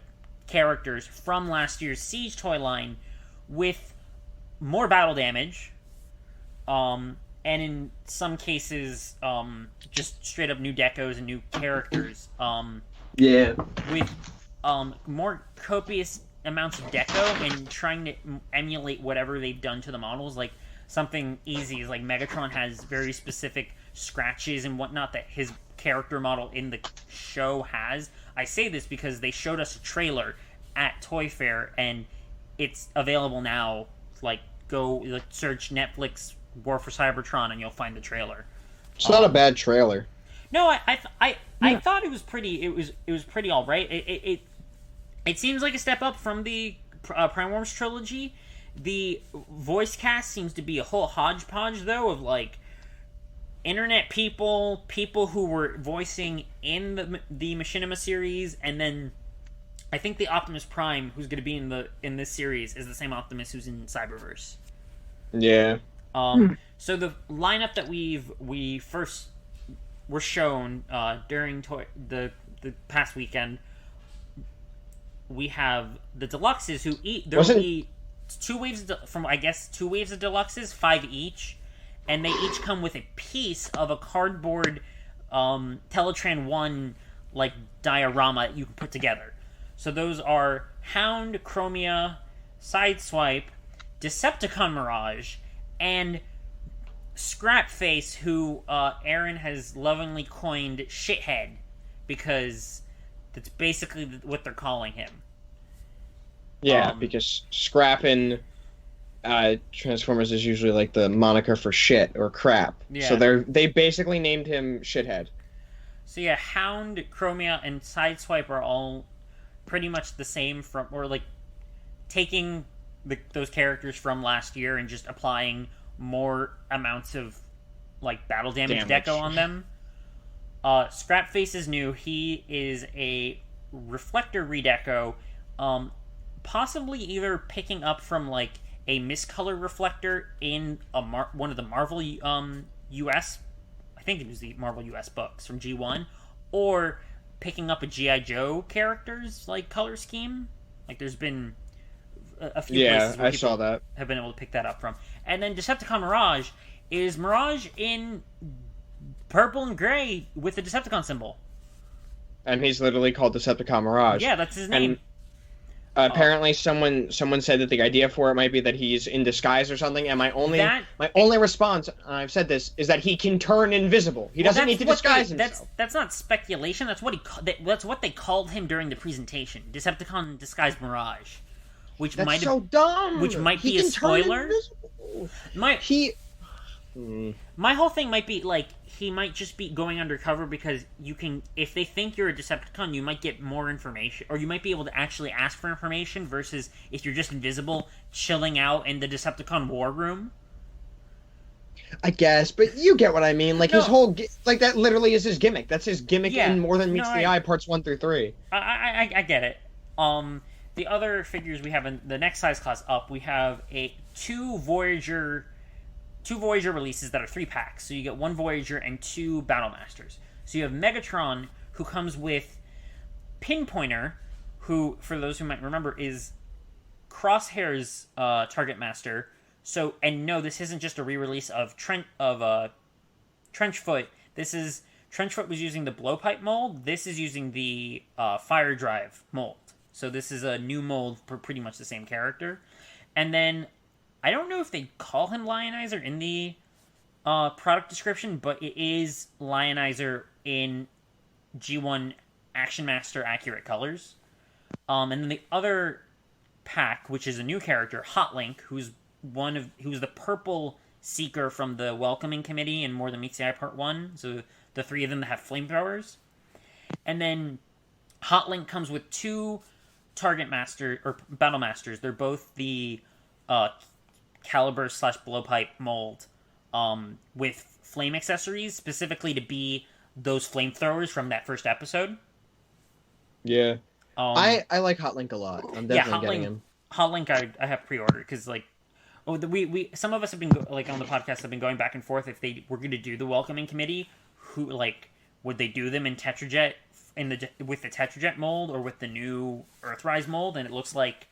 characters from last year's Siege toy line with more battle damage, and in some cases, just straight up new decos and new characters. Yeah. With more copious amounts of deco and trying to emulate whatever they've done to the models. Like, something easy is like Megatron has very specific scratches and whatnot that his character model in the show has. I say this because they showed us a trailer at Toy Fair, and it's available now. Like, go search Netflix War for Cybertron and you'll find the trailer. It's not a bad trailer. No, I thought it was pretty. It was pretty all right. It seems like a step up from the Prime Wars trilogy. The voice cast seems to be a whole hodgepodge, though, of like internet people who were voicing in the Machinima series, and then I think the Optimus Prime, who's going to be in this series, is the same Optimus who's in Cyberverse. Yeah. So the lineup that we first were shown during the past weekend, we have the deluxes who there will be two waves of deluxes, 5 each, and they each come with a piece of a cardboard Teletran 1 like diorama that you can put together. So those are Hound, Chromia, Sideswipe, Decepticon Mirage, and Scrapface, who Aaron has lovingly coined Shithead, because that's basically what they're calling him. Yeah, because Scrap in Transformers is usually like the moniker for shit or crap. Yeah. So they basically named him Shithead. So yeah, Hound, Chromia, and Sideswipe are all pretty much the same or like taking those characters from last year and just applying more amounts of like battle damage deco on them. Scrapface is new. He is a reflector redeco, possibly either picking up from like a miscolor reflector in one of the Marvel US, I think it was the Marvel US books from G1, or picking up a G.I. Joe character's like color scheme. Like, there's been a few places where people have been able to pick that up from. And then Decepticon Mirage is Mirage in purple and gray with the Decepticon symbol. And he's literally called Decepticon Mirage. Yeah, that's his name. And apparently someone said that the idea for it might be that he's in disguise or something, and my only response, and I've said this, is that he can turn invisible. He doesn't need to disguise himself. That's not speculation. That's what they called him during the presentation. Decepticon disguised Mirage. That's so dumb. Which might be a spoiler. My whole thing might be like, he might just be going undercover because you can, if they think you're a Decepticon, you might get more information, or you might be able to actually ask for information versus if you're just invisible, chilling out in the Decepticon war room. I guess, but you get what I mean. Like, his whole, like, that literally is his gimmick. That's his gimmick in More Than Meets the Eye parts 1 through 3. I get it. The other figures we have in the next size class up, we have two Voyager releases that are 3-packs. So you get 1 Voyager and 2 Battle Masters. So you have Megatron, who comes with Pinpointer, who, for those who might remember, is Crosshair's Target Master. So, and no, this isn't just a re-release of Trenchfoot. Trenchfoot was using the blowpipe mold. This is using the Fire Drive mold. So this is a new mold for pretty much the same character. And then, I don't know if they call him Lionizer in the product description, but it is Lionizer in G1 Action Master accurate colors. And then the other pack, which is a new character, Hot Link, who's the purple seeker from the Welcoming Committee in More Than Meets the Eye Part 1. So the 3 of them that have flamethrowers. And then Hot Link comes with 2 Target Master or Battle Masters. They're both the Caliber / blowpipe mold with flame accessories, specifically to be those flamethrowers from that first episode. Yeah. I like Hot Link a lot. I'm definitely getting him. Hot Link I have pre-ordered because like we some of us have been like on the podcast have been going back and forth if they were going to do the Welcoming Committee, who like would they do them in Tetrajet with the Tetrajet mold or with the new Earthrise mold, and it looks like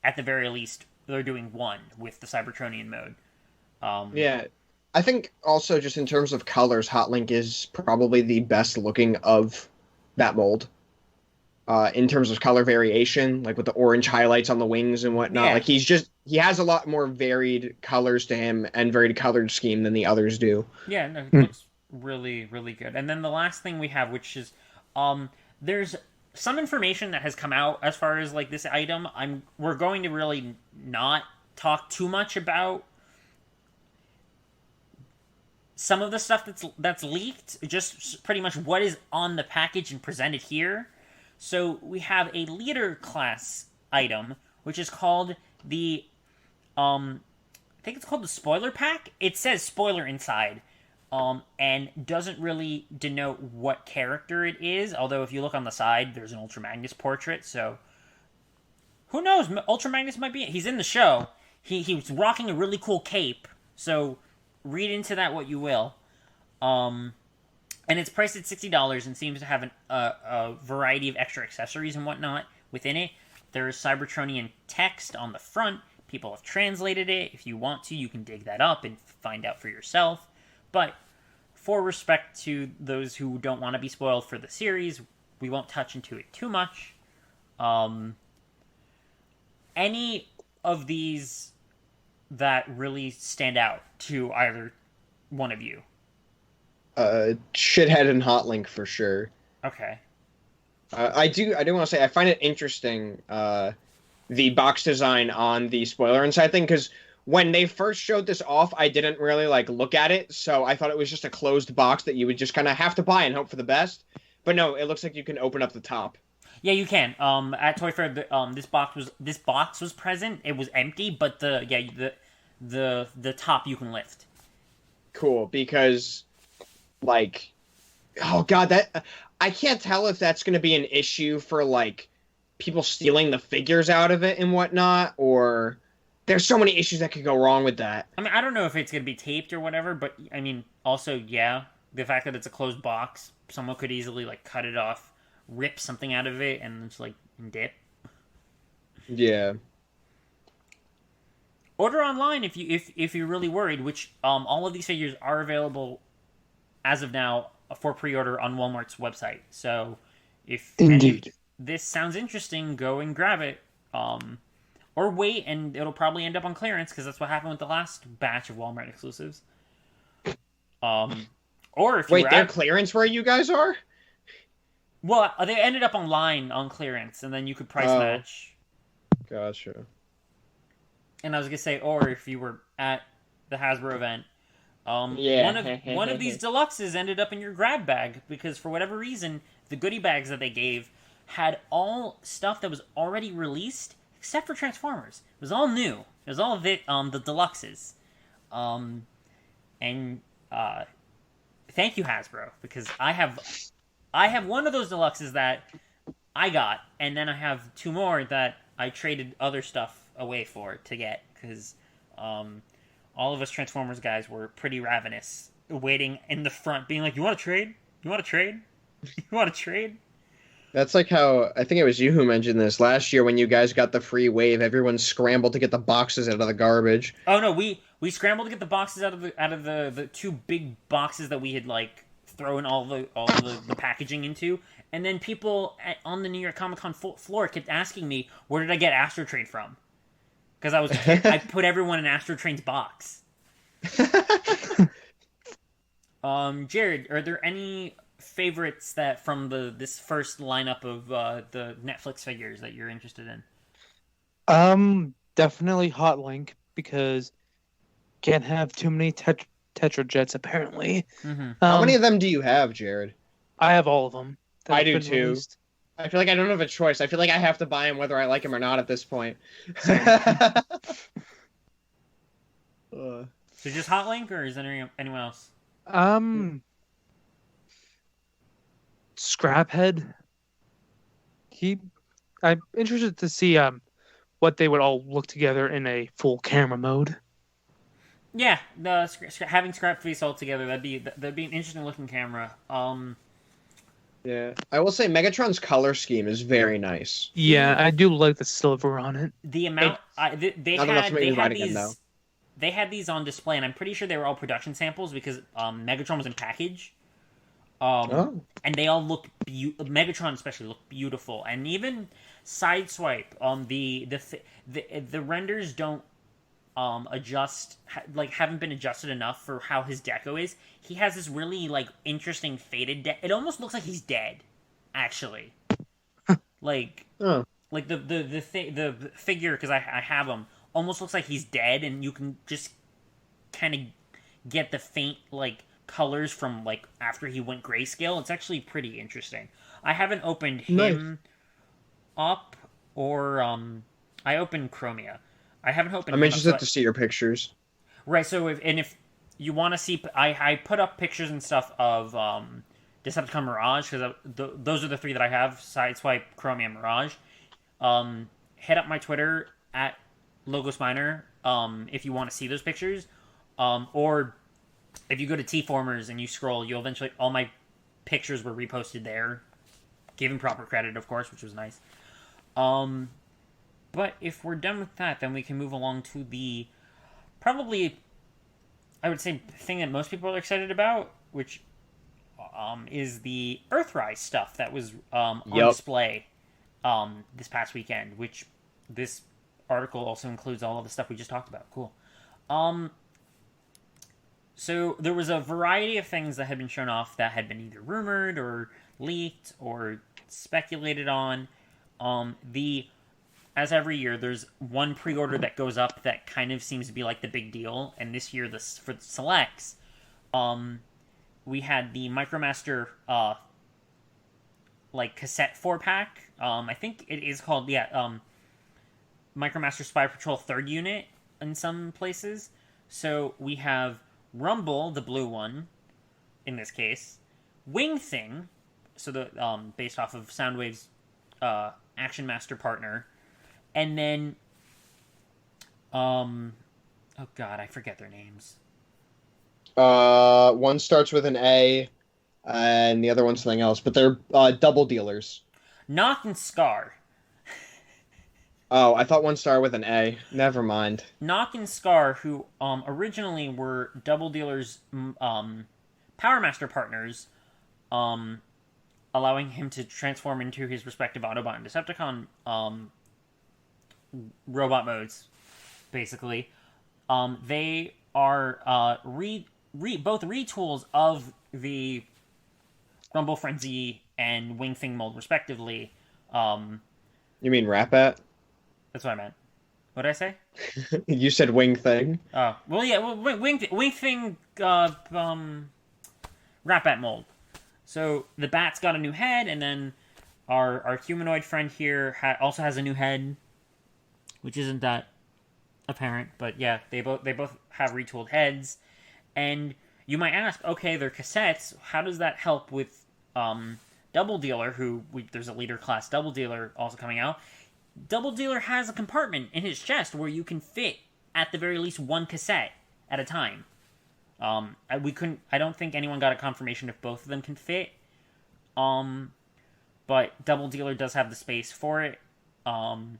at the very least they're doing one with the Cybertronian mode. Yeah, I think also just in terms of colors, Hot Link is probably the best looking of that mold. In terms of color variation, like with the orange highlights on the wings and whatnot. Yeah. Like he has a lot more varied colors to him and varied colored scheme than the others do. Yeah, no, it Hmm. looks really, really good. And then the last thing we have, which is, there's some information that has come out as far as like this item. We're going to really not talk too much about some of the stuff that's leaked. Just pretty much what is on the package and presented here. So we have a leader class item, which is called the, I think it's called the spoiler pack. It says spoiler inside, and doesn't really denote what character it is. Although if you look on the side, there's an Ultra Magnus portrait. So who knows? Ultra Magnus might be it. He's in the show. He was rocking a really cool cape. So read into that what you will. And it's priced at $60 and seems to have a variety of extra accessories and whatnot within it. There's Cybertronian text on the front. People have translated it. If you want to, you can dig that up and find out for yourself. But for respect to those who don't want to be spoiled for the series, we won't touch into it too much. Any of these that really stand out to either one of you? Shithead and Hot Link for sure. Okay. I do want to say I find it interesting the box design on the spoiler inside thing, because when they first showed this off, I didn't really like look at it, so I thought it was just a closed box that you would just kind of have to buy and hope for the best. But no, it looks like you can open up the top. Yeah, you can. At Toy Fair, this box was present. It was empty, but the top you can lift. Cool, because like, oh god, that I can't tell if that's going to be an issue for like people stealing the figures out of it and whatnot, or there's so many issues that could go wrong with that. I mean, I don't know if it's going to be taped or whatever, but I mean, also, yeah, the fact that it's a closed box, someone could easily like cut it off, rip something out of it, and just like dip. Yeah. Order online if you're really worried. Which all of these figures are available as of now for pre-order on Walmart's website. So if Indeed. this sounds interesting, go and grab it. Or wait, and it'll probably end up on clearance because that's what happened with the last batch of Walmart exclusives. Or if wait, they're clearance where you guys are? Well, they ended up online on clearance, and then you could price match. Gotcha. And I was gonna say, or if you were at the Hasbro event, yeah, one of these deluxes ended up in your grab bag because for whatever reason, the goodie bags that they gave had all stuff that was already released except for Transformers. It was all new. It was all the deluxes. Thank you, Hasbro, because I have one of those deluxes that I got, and then I have two more that I traded other stuff away for to get, because all of us Transformers guys were pretty ravenous, waiting in the front, being like, "You want to trade? You want to trade? You want to trade?" That's like how, I think it was you who mentioned this last year when you guys got the free wave. Everyone scrambled to get the boxes out of the garbage. Oh no, we scrambled to get the boxes out of the two big boxes that we had like thrown all the packaging into, and then people on the New York Comic Con floor kept asking me, "Where did I get Astro Train from?" Because I put everyone in Astro Train's box. Jared, are there any favorites that from this first lineup of the Netflix figures that you're interested in? Definitely Hot Link, because can't have too many Tetra Jets apparently. Mm-hmm. How many of them do you have, Jared? I have all of them. I do too. I feel like I don't have a choice. I feel like I have to buy him whether I like him or not at this point. So just Hot Link, or is there anyone else? Scraphead. I'm interested to see what they would all look together in a full camera mode. Yeah, having Scrap Face all together, that'd be an interesting looking camera. Yeah, I will say Megatron's color scheme is very nice. Yeah, I do like the silver on it. The amount they had they had these on display, and I'm pretty sure they were all production samples because Megatron was in package. And they all look Megatron especially looked beautiful, and even Sideswipe. The renders don't haven't been adjusted enough for how his deco is. He has this really interesting faded it almost looks like he's dead, actually. The figure, because I have him, almost looks like he's dead, and you can just kind of get the faint colors from after he went grayscale. It's actually pretty interesting. I haven't opened him up, or I opened Chromia. I haven't opened. I'm interested to see your pictures. Right. So if you want to see, I put up pictures and stuff of Decepticon Mirage, because those are the 3 that I have: Sideswipe, Chromia, Mirage. Hit up my Twitter at Logos Miner if you want to see those pictures, or if you go to T-Formers and you scroll, you'll eventually all my pictures were reposted there, given proper credit, of course, which was nice. But if we're done with that, then we can move along to the probably, I would say, thing that most people are excited about, which is the Earthrise stuff that was on display this past weekend, which this article also includes all of the stuff we just talked about. Cool. So there was a variety of things that had been shown off that had been either rumored or leaked or speculated on. As every year, there's one pre-order that goes up that kind of seems to be the big deal, and this year, for the selects, we had the Micromaster cassette 4-pack. I think it is called Micromaster Spy Patrol 3rd Unit in some places. So we have Rumble, the blue one, in this case, Wing Thing, so the based off of Soundwave's Action Master partner, and then oh god, I forget their names. One starts with an A, and the other one's something else, but they're double dealers. Knock and Scar. Oh, I thought one started with an A. Never mind. Knock and Scar, who originally were Double Dealer's Power Master partners, allowing him to transform into his respective Autobot and Decepticon robot modes, basically. They are both retools of the Rumble Frenzy and Wing Thing mold, respectively. You mean Rat-Bat? That's what I meant. What did I say? You said Wing Thing. Oh, well, yeah, Wing Thing, Rat-Bat mold. So the bat's got a new head, and then our humanoid friend here also has a new head, which isn't that apparent, but yeah, they both have retooled heads. And you might ask, okay, they're cassettes. How does that help with Double Dealer? There's a leader class Double Dealer also coming out. Double Dealer has a compartment in his chest where you can fit, at the very least, one cassette at a time. I don't think anyone got a confirmation if both of them can fit. But Double Dealer does have the space for it. And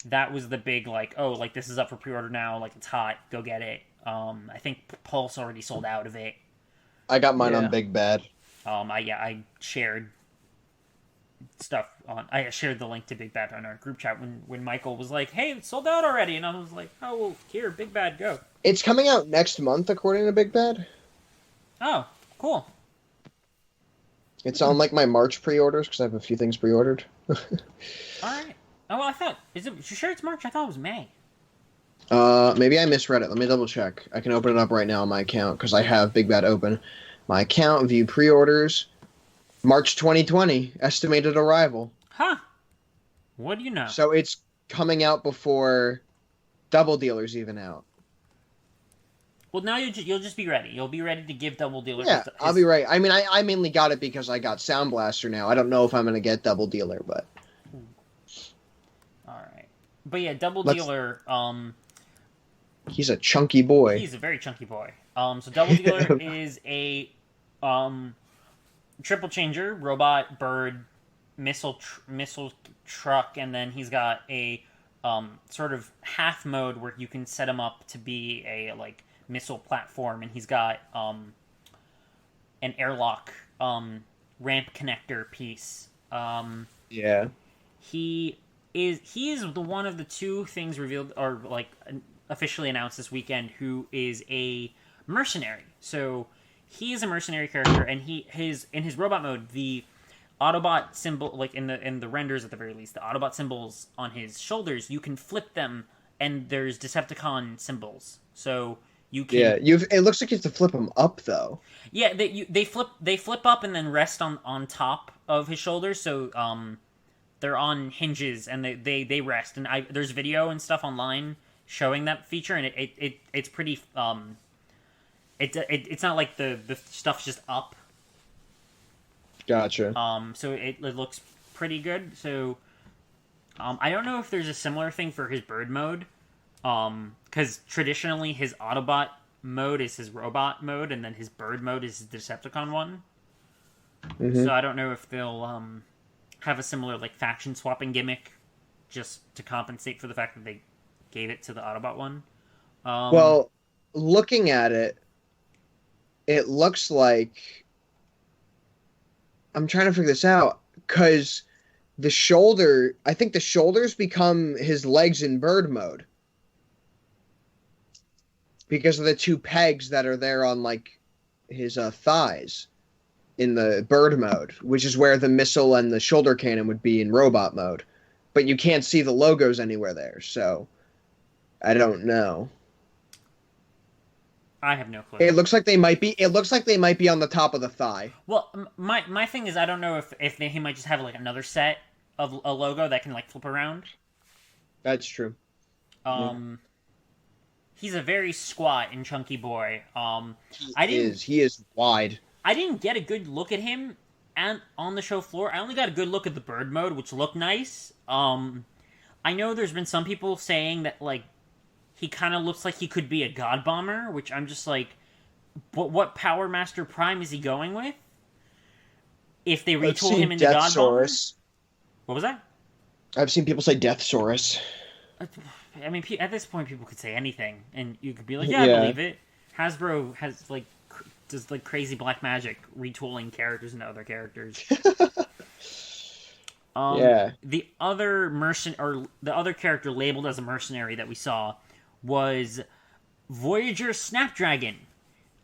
that was the big, this is up for pre-order now, it's hot, go get it. I think Pulse already sold out of it. I got mine on Big Bad. I shared stuff I shared the link to Big Bad on our group chat when Michael was like, hey, it's sold out already, and I was like, oh, well, here, Big Bad, go. It's coming out next month, according to Big Bad. Oh, cool. It's on my March pre-orders, because I have a few things pre-ordered. Alright. Oh, well, you sure it's March? I thought it was May. Maybe I misread it. Let me double check. I can open it up right now on my account, because I have Big Bad open. My account, view pre-orders, March 2020, estimated arrival. Huh. What do you know? So it's coming out before Double Dealer's even out. Well, now you'll just be ready. You'll be ready to give Double Dealer. Yeah, I'll be right. I mean, I mainly got it because I got Sound Blaster now. I don't know if I'm going to get Double Dealer, but... Alright. But yeah, Double Dealer, he's a chunky boy. He's a very chunky boy. So Double Dealer is a triple changer, robot, bird, missile truck, and then he's got a sort of half mode where you can set him up to be a like missile platform, and he's got an airlock ramp connector piece. Yeah. He is the one of the two things revealed or like officially announced this weekend who is a mercenary. So he is a mercenary character, and in his robot mode, the Autobot symbol, like in the renders at the very least, the Autobot symbols on his shoulders, you can flip them, and there's Decepticon symbols. So you can. Yeah, it looks like you have to flip them up though. Yeah, they flip up and then rest on top of his shoulders. So they're on hinges and they rest. And there's video and stuff online showing that feature, and it's pretty it's not like the stuff's just up. Gotcha. So it looks pretty good. So I don't know if there's a similar thing for his bird mode, because traditionally his Autobot mode is his robot mode, and then his bird mode is his Decepticon one. Mm-hmm. So I don't know if they'll have a similar like faction swapping gimmick just to compensate for the fact that they gave it to the Autobot one. Well, looking at it, it looks like I'm trying to figure this out because I think the shoulders become his legs in bird mode because of the two pegs that are there on like his thighs in the bird mode, which is where the missile and the shoulder cannon would be in robot mode. But you can't see the logos anywhere there, so I don't know. I have no clue. It looks like they might be. It looks like they might be on the top of the thigh. Well, my thing is, I don't know if he might just have like another set of a logo that can like flip around. That's true. He's a very squat and chunky boy. He is wide. I didn't get a good look at him on the show floor. I only got a good look at the bird mode, which looked nice. I know there's been some people saying that like he kind of looks like he could be a God Bomber, which I'm just like, what Power Master Prime is he going with? If they retool him into God Bomber? What was that? I've seen people say Deathsaurus. I mean, at this point, people could say anything, and you could be like, yeah. I believe it. Hasbro has like does like crazy black magic, retooling characters into other characters. Yeah. The other character labeled as a mercenary that we saw was Voyager Snapdragon,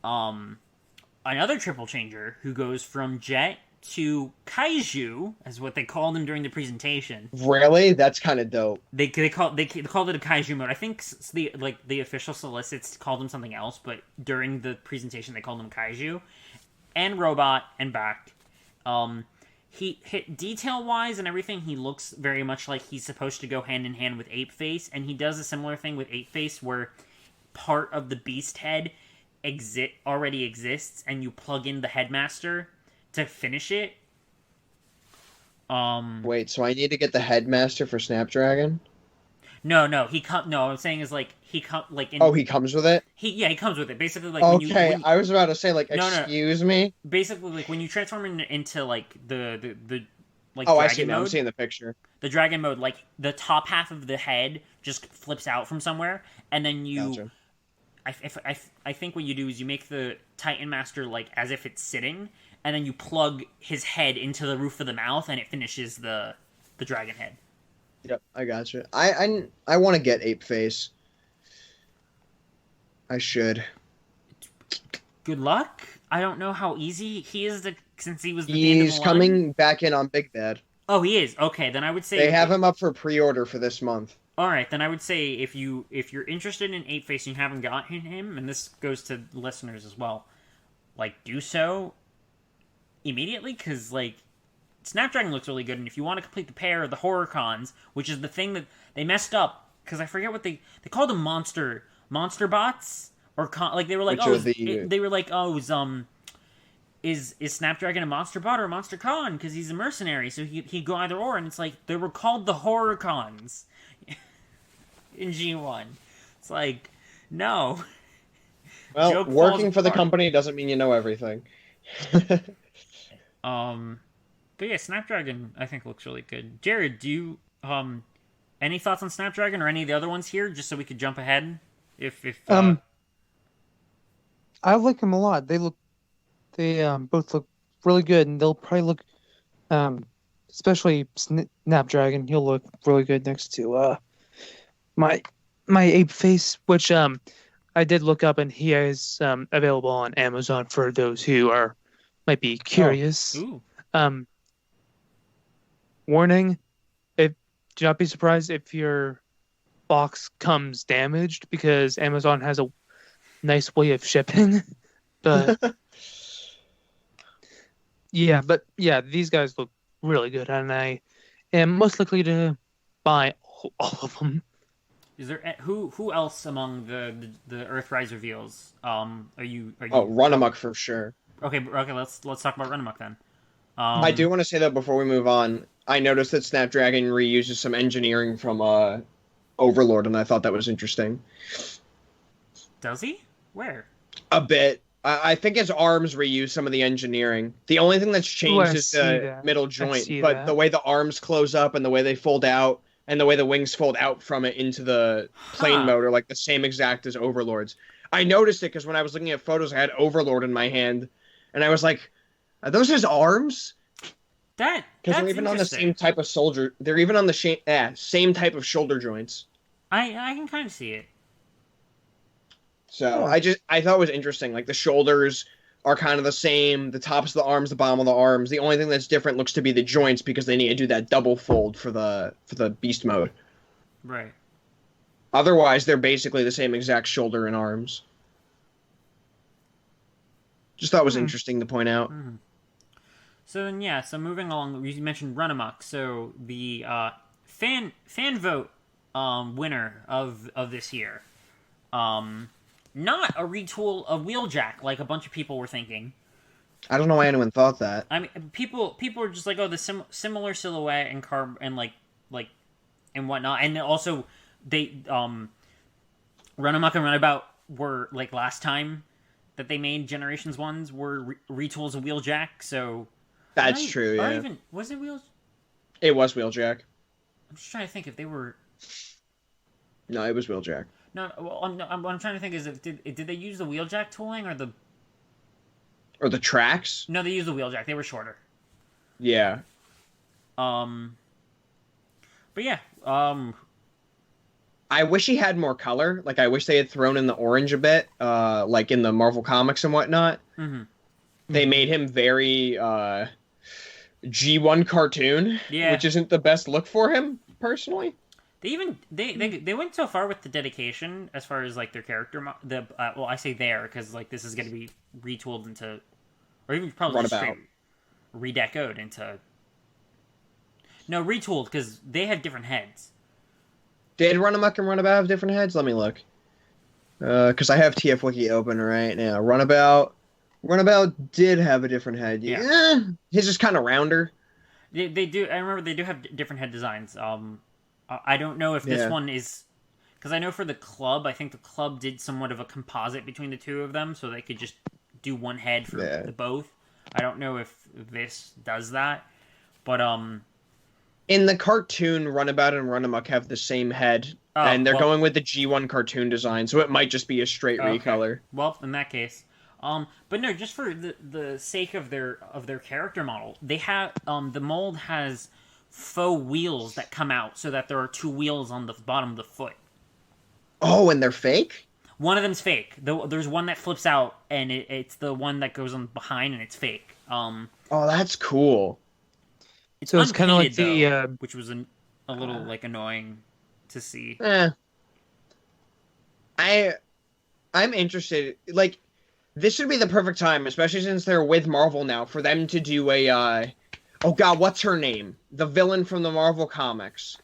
another triple changer who goes from Jet to Kaiju, as what they called him during the presentation. Really? That's kind of dope. They called it a Kaiju mode. I think the official solicits called him something else, but during the presentation they called him Kaiju, and robot and back. He hit detail-wise and everything, he looks very much like he's supposed to go hand-in-hand with Apeface, and he does a similar thing with Apeface where part of the beast head already exists, and you plug in the headmaster to finish it. Wait, so I need to get the headmaster for Snapdragon? No, what I'm saying is like he comes with it? He comes with it. Basically, like okay, I was about to say like, excuse me. Basically, like when you transform into like the like. Oh, dragon I see. Now mode, I'm seeing the picture. The dragon mode, like the top half of the head just flips out from somewhere, and then you. Gotcha. I think what you do is you make the Titan Master like as if it's sitting, and then you plug his head into the roof of the mouth, and it finishes the dragon head. Yep, I gotcha. I want to get Apeface. I should. Good luck. I don't know how easy he is since he was. He's coming back in on Big Bad. Oh, he is. Okay, then I would say they have him up for pre-order for this month. All right, then I would say if you're interested in Apeface and you haven't gotten him, and this goes to listeners as well, like do so immediately because like. Snapdragon looks really good, and if you want to complete the pair of the horror cons, which is the thing that they messed up, because I forget what they called them monster bots or they were like is Snapdragon a monster bot or a monster con because he's a mercenary, so he'd go either or, and it's like they were called the horror cons in G1. It's like no. Well, working for the company doesn't mean you know everything. But yeah, Snapdragon I think looks really good. Jared, do you Any thoughts on Snapdragon or any of the other ones here, just so we could jump ahead? If I like them a lot. They both look really good, and they'll probably look, especially Snapdragon. He'll look really good next to my Ape Face, which I did look up, and he is available on Amazon for those who might be curious. Ooh. Warning: do not be surprised if your box comes damaged, because Amazon has a nice way of shipping. But yeah, these guys look really good, and I am most likely to buy all of them. Is there who else among the Earthrise reveals? Are you? Run Amok for sure. Okay. Let's talk about Run Amok then. I do want to say that before we move on. I noticed that Snapdragon reuses some engineering from Overlord, and I thought that was interesting. Does he? Where? A bit. I think his arms reuse some of the engineering. The only thing that's changed is the middle joint, but the way the arms close up and the way they fold out and the way the wings fold out from it into the plane mode are like the same exact as Overlord's. I noticed it because when I was looking at photos, I had Overlord in my hand, and I was like, are those his arms? Because they're even on the same type of soldier. They're even on the same type of shoulder joints. I can kind of see it. So I thought it was interesting. Like the shoulders are kind of the same. The tops of the arms, the bottom of the arms. The only thing that's different looks to be the joints because they need to do that double fold for the beast mode. Right. Otherwise, they're basically the same exact shoulder and arms. Just thought it was interesting to point out. Mm-hmm. So moving along, you mentioned Run Amok. So the fan vote winner of this year, not a retool of Wheeljack like a bunch of people were thinking. I don't know why anyone thought that. I mean, people are just like, oh, the similar silhouette and and and whatnot, and also they Run Amok and Runabout were like last time that they made Generations ones were retools of Wheeljack, so. That's true, yeah. Or even, was it Wheels? It was Wheeljack. I'm just trying to think if they were... No, it was Wheeljack. No, well, what I'm trying to think is, did they use the Wheeljack tooling or the... Or the tracks? No, they used the Wheeljack. They were shorter. Yeah. But yeah, I wish he had more color. Like, I wish they had thrown in the orange a bit, like in the Marvel Comics and whatnot. Mm-hmm. They made him very, G1 cartoon, which isn't the best look for him, personally. They went so far with the dedication as far as like their character. Well, I say there because like this is going to be retooled into, or even probably just straight redecoed into. No, retooled because they have different heads. Did Run Amok and Runabout have different heads? Let me look. Because I have TF Wiki open right now. Runabout did have a different head. Yeah. His is kind of rounder. They do. I remember they do have different head designs. I don't know if this one is... Because I know for the club, I think the club did somewhat of a composite between the two of them, so they could just do one head for the both. I don't know if this does that, but... In the cartoon, Runabout and Run Amok have the same head, and they're going with the G1 cartoon design, so it might just be a straight recolor. Well, in that case... but no, just for the sake of their character model, they have the mold has faux wheels that come out so that there are two wheels on the bottom of the foot. Oh, and they're fake? One of them's fake. There's one that flips out, and it's the one that goes on behind, and it's fake. Oh, that's cool. So it's kind of like the which was a little like annoying to see. I'm interested. Like, this should be the perfect time, especially since they're with Marvel now, for them to do a, oh god, what's her name? The villain from the Marvel Comics.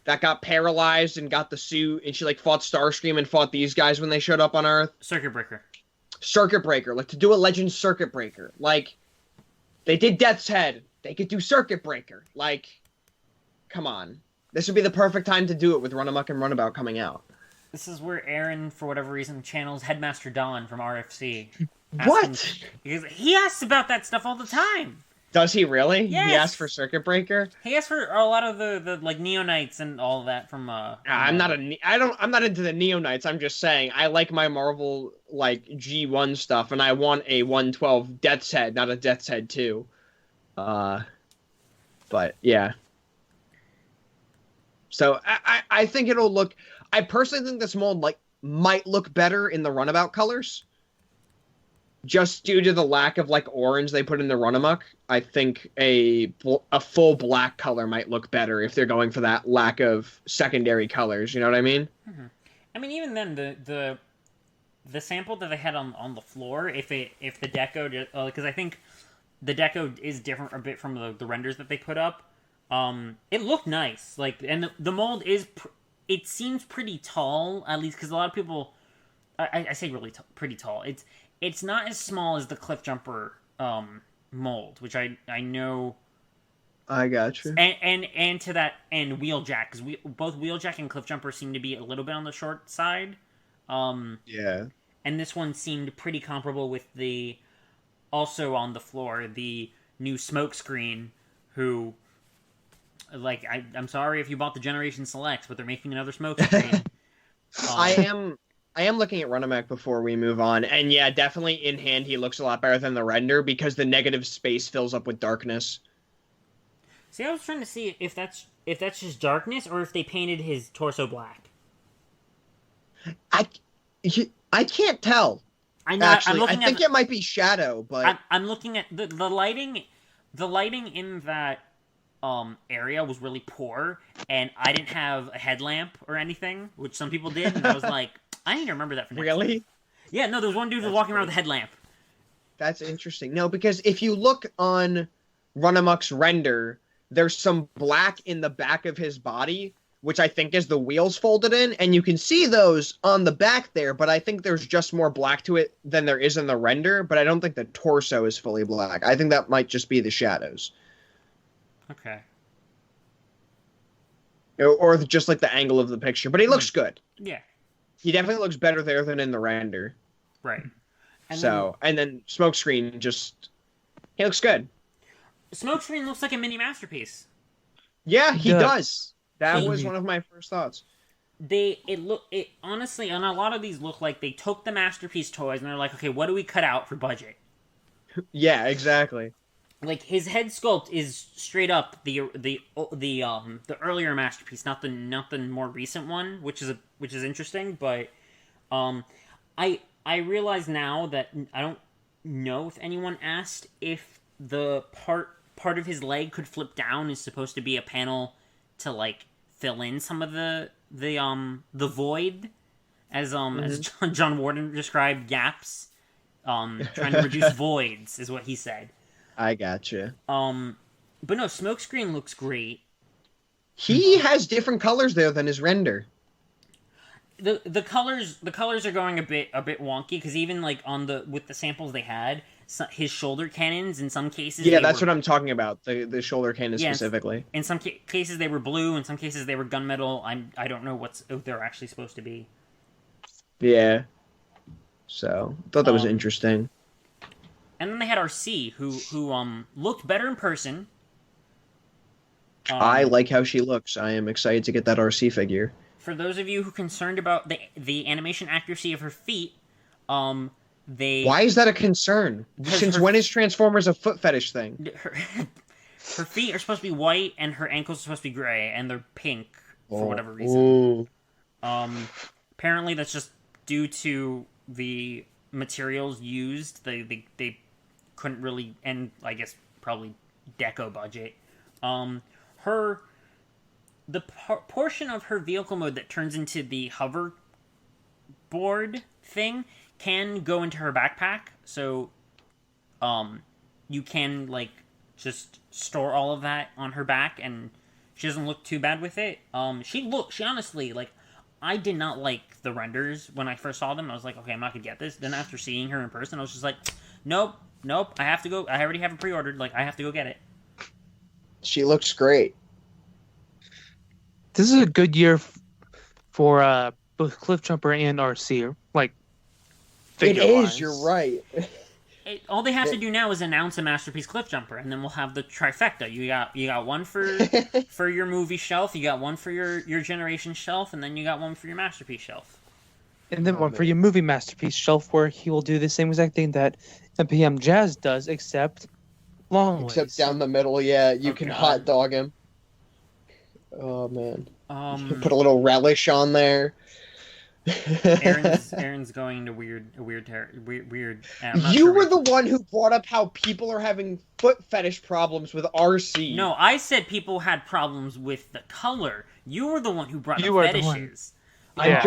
That got paralyzed and got the suit, and she, like, fought Starscream and fought these guys when they showed up on Earth. Circuit Breaker. Like, to do a Legend Circuit Breaker. Like, they did Death's Head. They could do Circuit Breaker. Like, come on. This would be the perfect time to do it with Run Amok and Runabout coming out. This is where Aaron, for whatever reason, channels Headmaster Don from RFC. What? Because he asks about that stuff all the time. Does he really? Yes. He asked for Circuit Breaker. He asked for a lot of the like Neo Knights and all that from. I'm not into the Neo Knights. I'm just saying I like my Marvel like G1 stuff, and I want a 112 Death's Head, not a Death's Head 2. But yeah. So I think it'll look. I personally think this mold might look better in the Runabout colors. Just due to the lack of like orange they put in the Runamuck, I think a full black color might look better if they're going for that lack of secondary colors. You know what I mean? Mm-hmm. I mean, even then, the sample that they had on the floor, if the deco, because I think the deco is different a bit from the renders that they put up. It looked nice, like, and the mold is. It seems pretty tall, at least because a lot of people. I say really pretty tall. It's not as small as the Cliffjumper mold, which I know. I got you. And to that end, Wheeljack, because both Wheeljack and Cliffjumper seem to be a little bit on the short side. Yeah. And this one seemed pretty comparable with the also on the floor the new Smokescreen, who. Like, I'm sorry if you bought the Generation Selects, but they're making another Smokescreen. I am looking at Runamuck before we move on, and yeah, definitely in hand he looks a lot better than the render because the negative space fills up with darkness. See, I was trying to see if that's just darkness or if they painted his torso black. I can't tell. I know. Actually, I think it might be shadow, but I'm looking at the lighting. The lighting in that area was really poor, and I didn't have a headlamp or anything, which some people did, and I was like, I need to remember that for next time. Really? Yeah, no, there was one dude who was walking around with a headlamp. That's interesting. No, because if you look on Runamuck's render, there's some black in the back of his body, which I think is the wheels folded in, and you can see those on the back there, but I think there's just more black to it than there is in the render, but I don't think the torso is fully black. I think that might just be the shadows. Okay. Or just like the angle of the picture, but he looks good. Yeah. He definitely looks better there than in the render. Right. And then Smokescreen he looks good. Smokescreen looks like a mini masterpiece. Yeah, he does. That was one of my first thoughts. It honestly, and a lot of these look like they took the masterpiece toys and they're like, okay, what do we cut out for budget? Yeah, exactly. Like his head sculpt is straight up the earlier masterpiece, not the more recent one, which is interesting. But I realize now that I don't know if anyone asked if the part of his leg could flip down is supposed to be a panel to like fill in some of the void, as John Warden described gaps, trying to reduce voids is what he said. I gotcha. But no, Smokescreen looks great. He has different colors there than his render. The colors are going a bit wonky because even like with the samples they had, his shoulder cannons in some cases. Yeah, that's what I'm talking about. The shoulder cannons specifically. In some cases they were blue. In some cases they were gunmetal. I don't know what they're actually supposed to be. Yeah. So thought that was interesting. And then they had RC, who looked better in person. I like how she looks. I am excited to get that RC figure. For those of you who are concerned about the animation accuracy of her feet, Why is that a concern? Since when is Transformers a foot fetish thing? Her feet are supposed to be white, and her ankles are supposed to be gray, and they're pink for whatever reason. Apparently, that's just due to the materials used. They couldn't really, and I guess probably deco budget. The portion of her vehicle mode that turns into the hoverboard thing can go into her backpack, so you can like just store all of that on her back, and she doesn't look too bad with it. She honestly, like, I did not like the renders when I first saw them. I was like, okay, I'm not gonna get this. Then after seeing her in person, I was just like, nope, I have to go. I already have it pre-ordered. Like, I have to go get it. She looks great. This is a good year for both Cliffjumper and RC. Like, it is. You're right. All they have to do now is announce a Masterpiece Cliffjumper, and then we'll have the trifecta. You got one for your movie shelf, you got one for your generation shelf, and then you got one for your Masterpiece shelf. And then one for your movie Masterpiece shelf, where he will do the same exact thing that MPM Jazz does, except long ways. Except down the middle, yeah. You can hot dog him. Oh, man. Put a little relish on there. Aaron's going to weird. You were the one who brought up how people are having foot fetish problems with RC. No, I said people had problems with the color. You were the one who brought up fetishes. I'm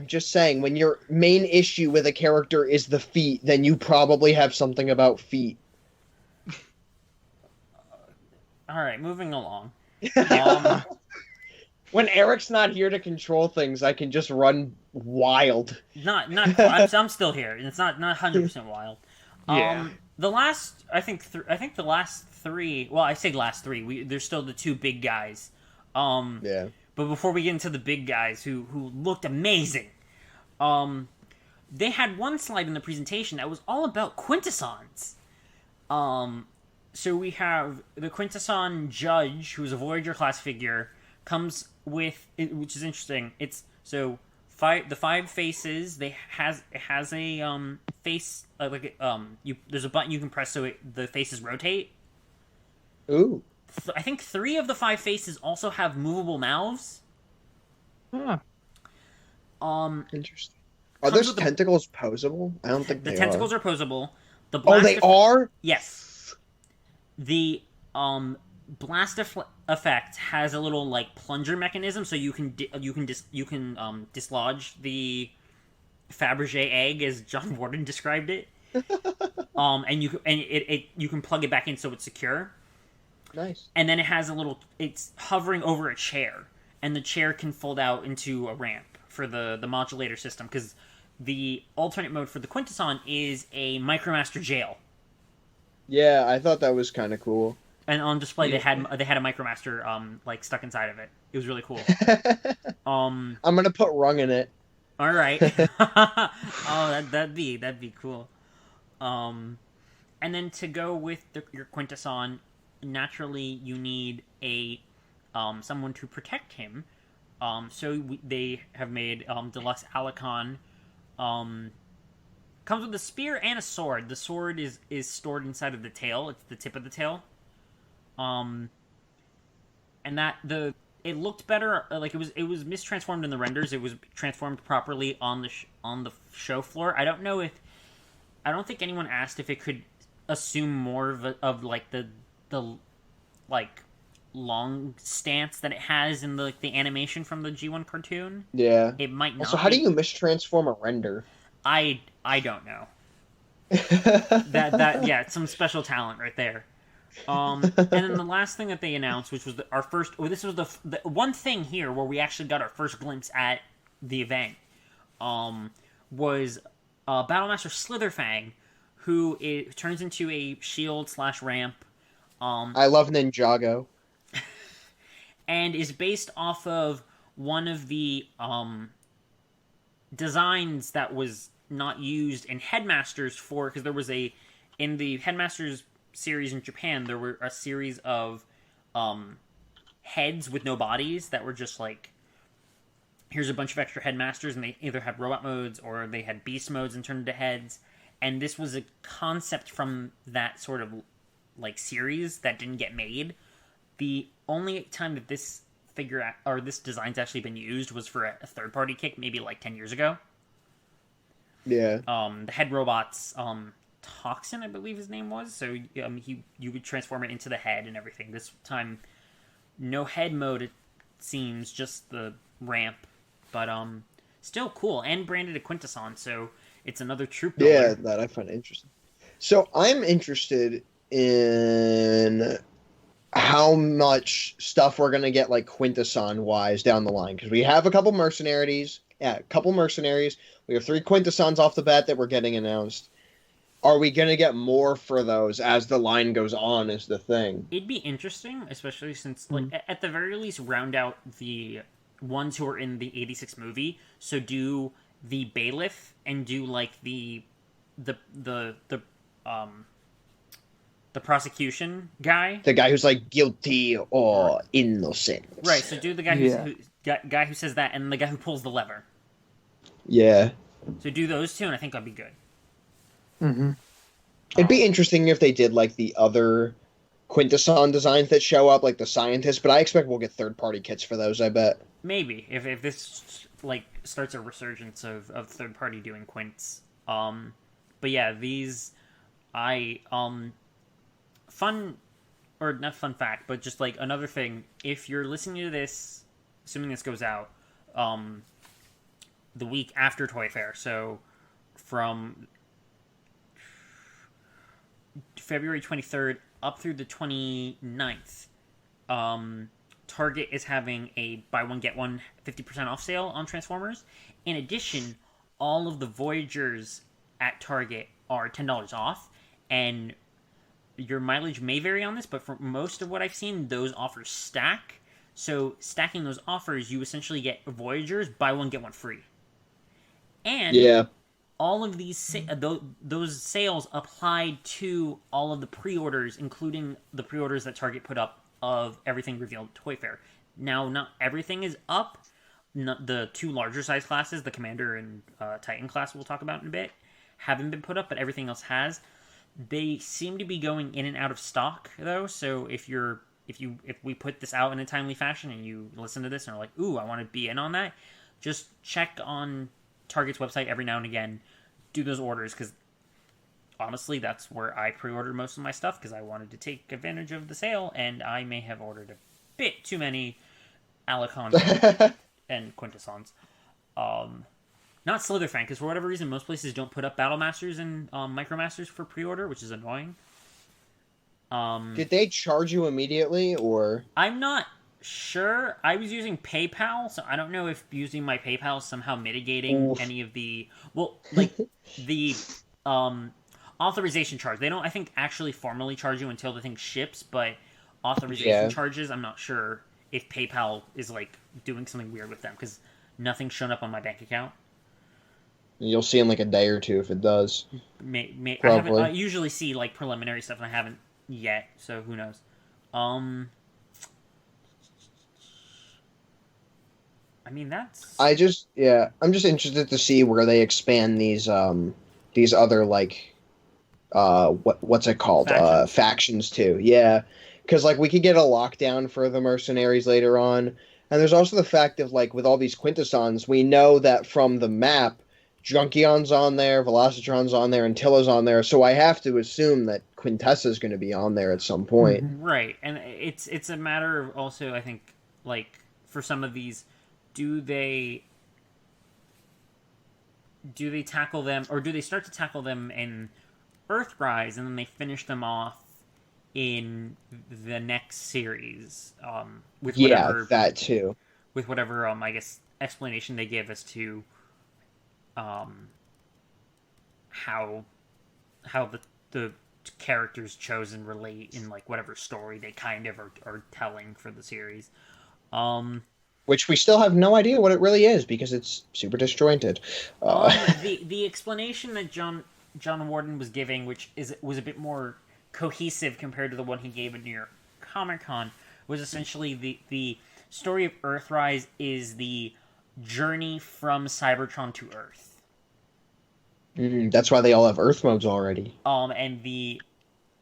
just saying, when your main issue with a character is the feet, then you probably have something about feet. All right, moving along. When Eric's not here to control things, I can just run wild. I'm still here. It's not 100% wild. The last, I think the last three. Well, I say last three. There's still the two big guys. Yeah. But before we get into the big guys who looked amazing, they had one slide in the presentation that was all about Quintessons. So we have the Quintesson Judge, who's a Voyager class figure, comes with, which is interesting. It's the five faces. It has a face there's a button you can press so the faces rotate. Ooh. I think 3 of the 5 faces also have movable mouths. Huh. Interesting. Are those tentacles posable? I don't think the tentacles are posable. The blast they are? Yes. The blast effect has a little like plunger mechanism, so you can dislodge the Fabergé egg, as John Warden described it. And you can plug it back in so it's secure. Nice. And then it has it's hovering over a chair, and the chair can fold out into a ramp for the modulator system, because the alternate mode for the Quintesson is a Micromaster jail. Yeah, I thought that was kind of cool. And on display, they had a Micromaster stuck inside of it. It was really cool. I'm gonna put Rung in it. All right. Oh, that'd be cool. And then to go with your Quintesson, naturally you need a someone to protect him. They have made Deluxe Alicon. Comes with a spear and a sword. The sword is stored inside of the tail. It's the tip of the tail. And it looked better. Like it was mistransformed in the renders. It was transformed properly on the show floor. I don't think anyone asked if it could assume more of the long stance that it has in the animation from the G1 cartoon. Yeah. It might not. So how do you mistransform a render? I don't know. It's some special talent right there. And then the last thing that they announced, which was this was the one thing here where we actually got our first glimpse at the event, was Battlemaster Slitherfang, who turns into a shield/ramp. I love Ninjago. And is based off of one of the designs that was not used in Headmasters because there was in the Headmasters series in Japan, there were a series of heads with no bodies that were just like, here's a bunch of extra Headmasters, and they either had robot modes or they had beast modes and turned into heads. And this was a concept from that sort of series that didn't get made. The only time that this this design's actually been used was for a third-party kick, maybe 10 years ago. Yeah. The head robot's Toxin, I believe his name was. So you would transform it into the head and everything. This time, no head mode, it seems, just the ramp. But still cool, and branded a Quintesson, so it's another troop builder. Yeah, that I find interesting. So I'm interested in how much stuff we're going to get Quintesson-wise down the line. Because we have a couple mercenaries. Yeah, a couple mercenaries. We have 3 Quintessons off the bat that we're getting announced. Are we going to get more for those as the line goes on is the thing. It'd be interesting, especially since, at the very least, round out the ones who are in the 86 movie. So do the Bailiff and do, the um the prosecution guy. The guy who's like guilty or innocent. Right. So do the guy guy who says that, and the guy who pulls the lever. Yeah. So do those two, and I think that'd be good. Mm-hmm. It'd be interesting if they did like the other Quintesson designs that show up, like the scientists, but I expect we'll get third-party kits for those, I bet. Maybe if this like starts a resurgence of third party doing quints. But yeah, these fun, or not fun fact, but just like another thing. If you're listening to this, assuming this goes out, the week after Toy Fair, so from February 23rd up through the 29th, Target is having a buy one get one 50% off sale on Transformers. In addition, all of the Voyagers at Target are $10 off, and your mileage may vary on this, but for most of what I've seen, those offers stack. So stacking those offers, you essentially get Voyagers buy one get one free. And all of these those sales applied to all of the pre-orders, including the pre-orders that Target put up of everything revealed at Toy Fair. Now, not everything is up. The two larger size classes, the Commander and Titan class we'll talk about in a bit, haven't been put up, but everything else has. They seem to be going in and out of stock, though, so if we put this out in a timely fashion and you listen to this and are like, ooh, I want to be in on that, just check on Target's website every now and again, do those orders, because honestly, that's where I pre-ordered most of my stuff, because I wanted to take advantage of the sale, and I may have ordered a bit too many Alicons and Quintessons. Not Slitherfang, because for whatever reason, most places don't put up Battle Masters and Micromasters for pre-order, which is annoying. Did they charge you immediately, or? I'm not sure. I was using PayPal, so I don't know if using my PayPal is somehow mitigating any of the... Well, like, the authorization charge. They don't, I think, actually formally charge you until the thing ships, but authorization charges, I'm not sure if PayPal is, like, doing something weird with them, because nothing's shown up on my bank account. You'll see in, like, a day or two if it does. I usually see, like, preliminary stuff, and I haven't yet, so who knows. I mean, that's... I'm just interested to see where they expand these other, like, what's it called? Factions too. Yeah. Because, like, we could get a lockdown for the mercenaries later on. And there's also the fact of, like, with all these Quintessons, we know that from the map, Junkion's on there, Velocitron's on there, and Tilla's on there, so I have to assume that Quintessa's going to be on there at some point. Right, and it's a matter of also, I think, like, for some of these, do they tackle them, or do they start to tackle them in Earthrise, and then they finish them off in the next series, with whatever... Yeah, that too. With whatever, I guess, explanation they give as to how the characters chosen relate in, like, whatever story they kind of are telling for the series. Which we still have no idea what it really is, because it's super disjointed. The explanation that John Warden was giving, which was a bit more cohesive compared to the one he gave at New York Comic Con, was essentially the story of Earthrise is the journey from Cybertron to Earth. That's why they all have Earth modes already.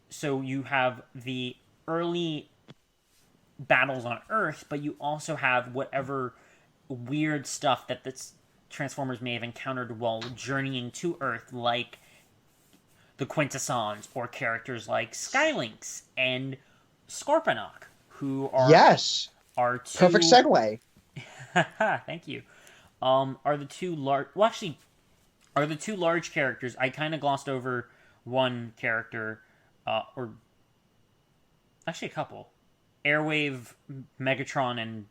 So you have the early battles on Earth, but you also have whatever weird stuff that the Transformers may have encountered while journeying to Earth, like the Quintessons, or characters like Skylynx and Scorponok, who are... Yes! Are two... Perfect segue. Thank you. Are the two large... Well, actually, are the two large characters... I kind of glossed over one character, or... Actually, a couple. Airwave, Megatron, and...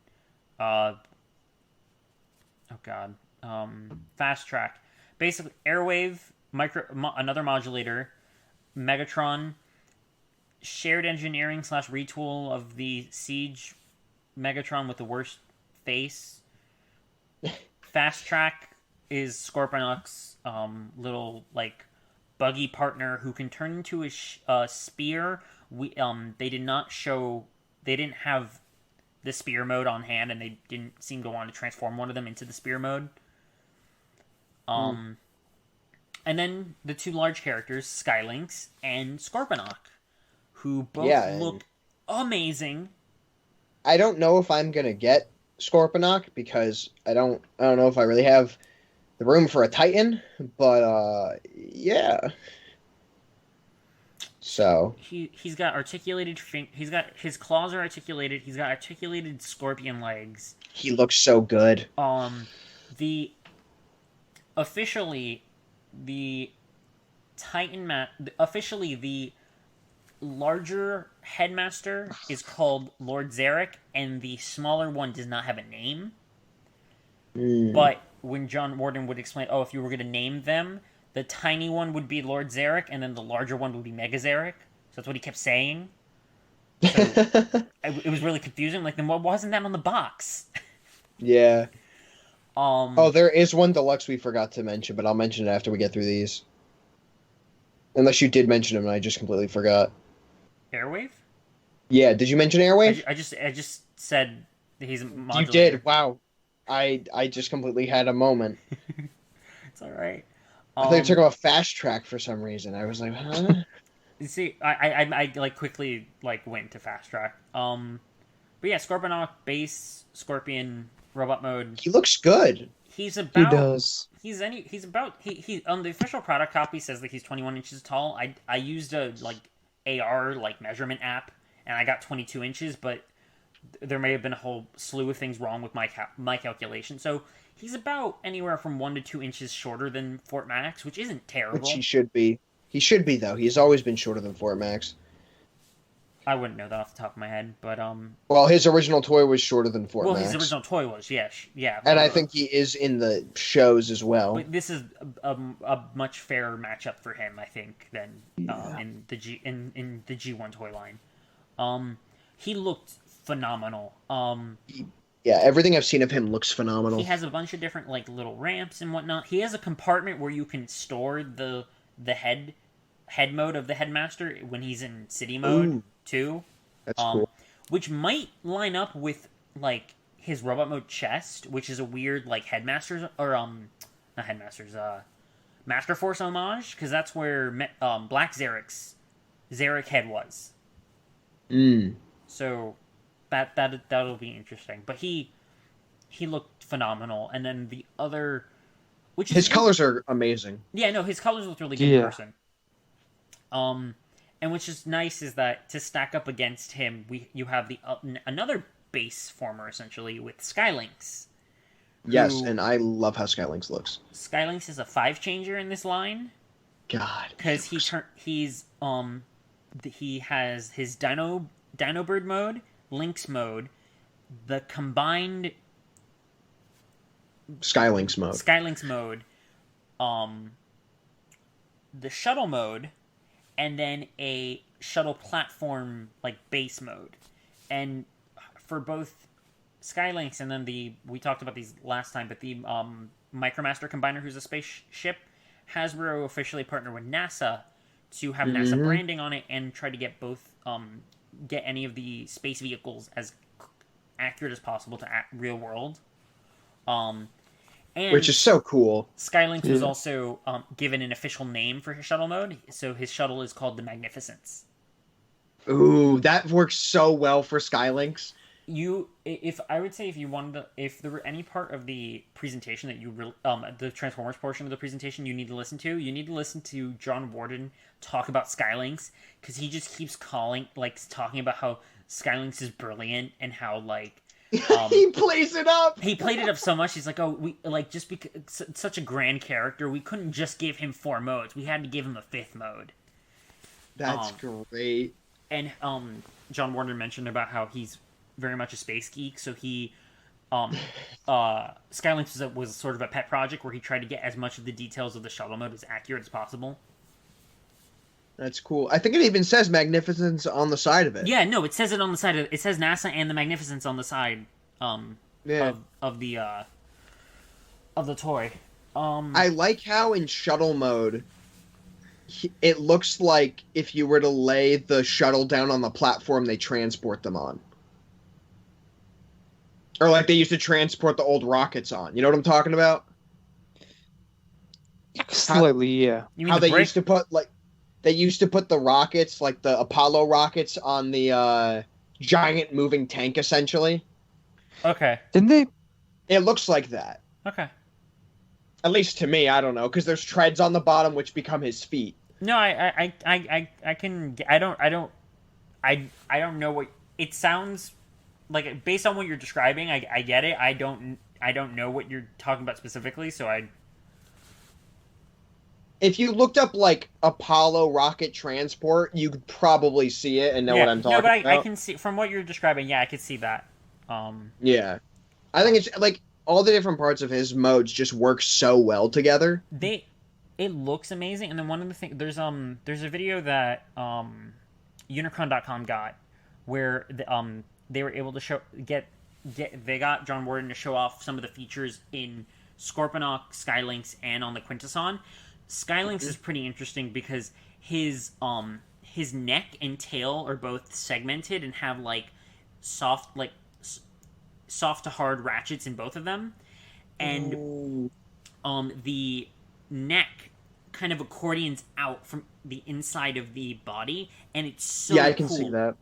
Fast Track. Basically, Airwave, another modulator, Megatron, shared engineering / retool of the Siege Megatron with the worst face. Fast Track is Scorponok's little, like, buggy partner who can turn into a spear. They didn't have the spear mode on hand, and they didn't seem to want to transform one of them into the spear mode. And then the two large characters, Skylynx and Scorponok, who both look amazing. I don't know if I'm gonna get Scorponok because I don't know if I really have the room for a Titan, but yeah. So he's got articulated his claws are articulated. He's got articulated scorpion legs. He looks so good. Officially the larger headmaster is called Lord Zarek, and the smaller one does not have a name. But when John Warden would explain, if you were going to name them, the tiny one would be Lord Zarek, and then the larger one would be Mega Zarek. So that's what he kept saying. So it was really confusing. Like, then what wasn't that on the box? Yeah. There is one deluxe we forgot to mention, but I'll mention it after we get through these. Unless you did mention him and I just completely forgot. Airwave? Yeah, did you mention Airwave? I just said that he's a modulator. You did. Wow. I just completely had a moment. It's all right. I thought you were talking about Fast Track for some reason. I was like, huh? You see, I like quickly went to Fast Track. But yeah, Scorponok, base, Scorpion, robot mode. He looks good. He does. He on the official product copy says that he's 21 inches tall. I used a AR measurement app, and I got 22 inches, but there may have been a whole slew of things wrong with my calculation. So he's about anywhere from 1 to 2 inches shorter than Fort Max, which isn't terrible. Which he should be. He should be, though. He's always been shorter than Fort Max. I wouldn't know that off the top of my head, but Well, his original toy was shorter than Fort Max. Well, his original toy was, yeah. And I think he is in the shows as well. But this is a much fairer matchup for him, I think, than in the G1 toy line. He looked phenomenal. Yeah, everything I've seen of him looks phenomenal. He has a bunch of different little ramps and whatnot. He has a compartment where you can store the head mode of the headmaster when he's in city mode too. That's cool. Which might line up with his robot mode chest, which is a weird headmaster's or not headmaster's Master Force homage, because that's where Black Zarek's Zarek head was. So that'll be interesting. But he looked phenomenal, and then the other, which his colors are amazing. Yeah, no, his colors look really good in person. And which is nice is that to stack up against him, you have the another base former essentially with Skylynx. Yes, and I love how Skylynx looks. Skylynx is a 5-changer in this line. God, because he has his Dino Bird mode, Lynx mode, the combined Skylynx mode, the shuttle mode, and then a shuttle platform base mode. And for both Skylynx and then we talked about these last time, but the Micromaster Combiner, who's a spaceship, Hasbro officially partnered with NASA to have NASA branding on it and try to get both get any of the space vehicles as accurate as possible to real world. And which is so cool. Skylynx was also given an official name for his shuttle mode, so his shuttle is called the Magnificence. Ooh, that works so well for Skylynx. If there were any part of the presentation that the Transformers portion of the presentation you need to listen to John Warden talk about Skylynx, because he just keeps talking about how Skylynx is brilliant and how he plays it up. He played it up so much. He's like, we just because it's such a grand character, we couldn't just give him 4 modes. We had to give him a 5th mode. That's great. And John Warner mentioned about how he's very much a space geek, so he Skylynx was sort of a pet project where he tried to get as much of the details of the shuttle mode as accurate as possible. That's cool. I think it even says Magnificence on the side of it. Yeah, no, it says it on the side. It says NASA and the Magnificence on the side of the toy. I like how in shuttle mode it looks like if you were to lay the shuttle down on the platform they transport them on. Or like they used to transport the old rockets on. You know what I'm talking about? Slightly, yeah. You mean How the they brick? used to put the rockets, like the Apollo rockets, on the giant moving tank, essentially. Okay. Didn't they? It looks like that. Okay. At least to me, I don't know, because there's treads on the bottom which become his feet. No, I can. I don't know what it sounds like based on what you're describing. I get it. I don't know what you're talking about specifically. So I. If you looked up like Apollo rocket transport, you could probably see it and know what I'm talking but about. I can see from what you're describing. Yeah, I could see that. Yeah, I think it's like all the different parts of his modes just work so well together. It looks amazing, and then one of the things there's a video that Unicron.com got where they were able to they got John Warden to show off some of the features in Scorponok, Skylynx, and on the Quintesson. Skylynx is pretty interesting because his neck and tail are both segmented and have like soft to hard ratchets in both of them, and the neck kind of accordions out from the inside of the body, and it's so I can cool. see that.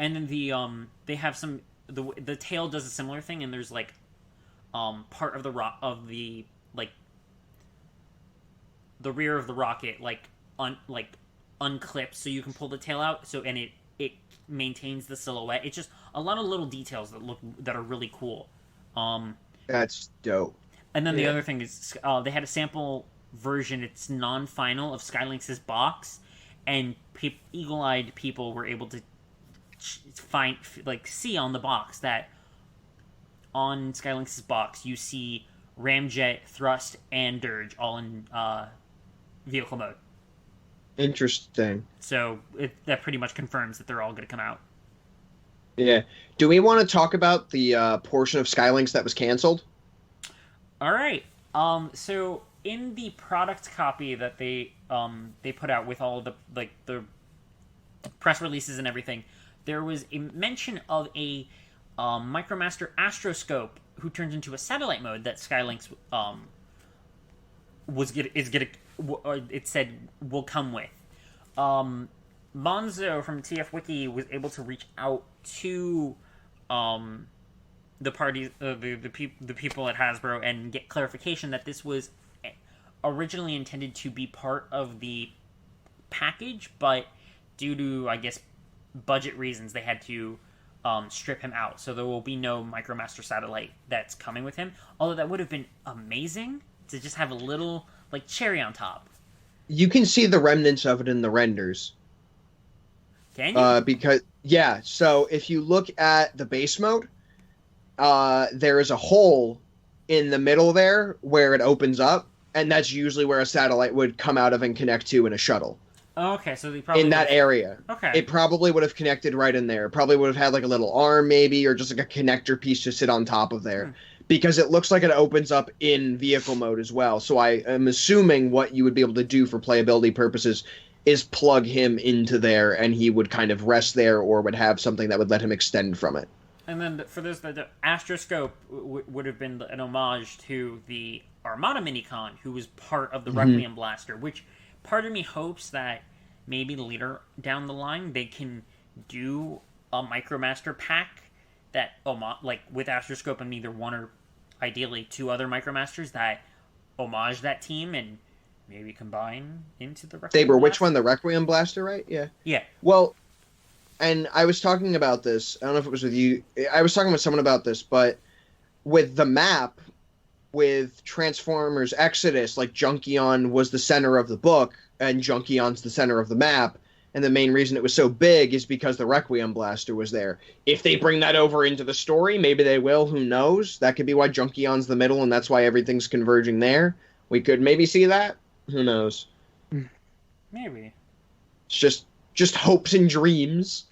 And then they have some the tail does a similar thing, and there's like part of the rear of the rocket unclips, so you can pull the tail out. So and it maintains the silhouette. It's just a lot of little details that are really cool. That's dope. And then the other thing is they had a sample version. It's non-final of Skylynx's box, and eagle-eyed people were able to see on the box that on Skylynx's box you see Ramjet, Thrust, and Dirge all in vehicle mode. Interesting. So that pretty much confirms that they're all going to come out. Yeah. Do we want to talk about the portion of Skylynx that was canceled? All right. So in the product copy that they put out with all the press releases and everything, there was a mention of a Micromaster Astroscope who turns into a satellite mode that Skylynx it said will come with. Monzo from TF Wiki was able to reach out to the parties, the people at Hasbro, and get clarification that this was originally intended to be part of the package, but due to, I guess, budget reasons, they had to strip him out. So there will be no Micromaster satellite that's coming with him. Although that would have been amazing to just have a little cherry on top. You can see the remnants of it in the renders. Can you? So if you look at the base mode, there is a hole in the middle there where it opens up, and that's usually where a satellite would come out of and connect to in a shuttle. Oh, okay, so they probably in that area. Okay. It probably would have connected right in there. Probably would have had like a little arm maybe, or just like a connector piece to sit on top of there. Because it looks like it opens up in vehicle mode as well. So I am assuming what you would be able to do for playability purposes is plug him into there, and he would kind of rest there, or would have something that would let him extend from it. And then for this, the Astroscope would have been an homage to the Armada Minicon, who was part of the Requiem Blaster, which part of me hopes that maybe later down the line they can do a Micromaster pack that, with Astroscope and either one or ideally two other Micromasters that homage that team and maybe combine into the Requiem Saber, Blaster. which one? The Requiem Blaster, right? Yeah. Yeah. Well, and I was talking about this. I don't know if it was with you. I was talking with someone about this, but with the map, with Transformers Exodus, like Junkion was the center of the book, and Junkion's the center of the map. And the main reason it was so big is because the Requiem Blaster was there. If they bring that over into the story, maybe they will. Who knows? That could be why Junkion's the middle, and that's why everything's converging there. We could maybe see that. Who knows? Maybe. It's just hopes and dreams.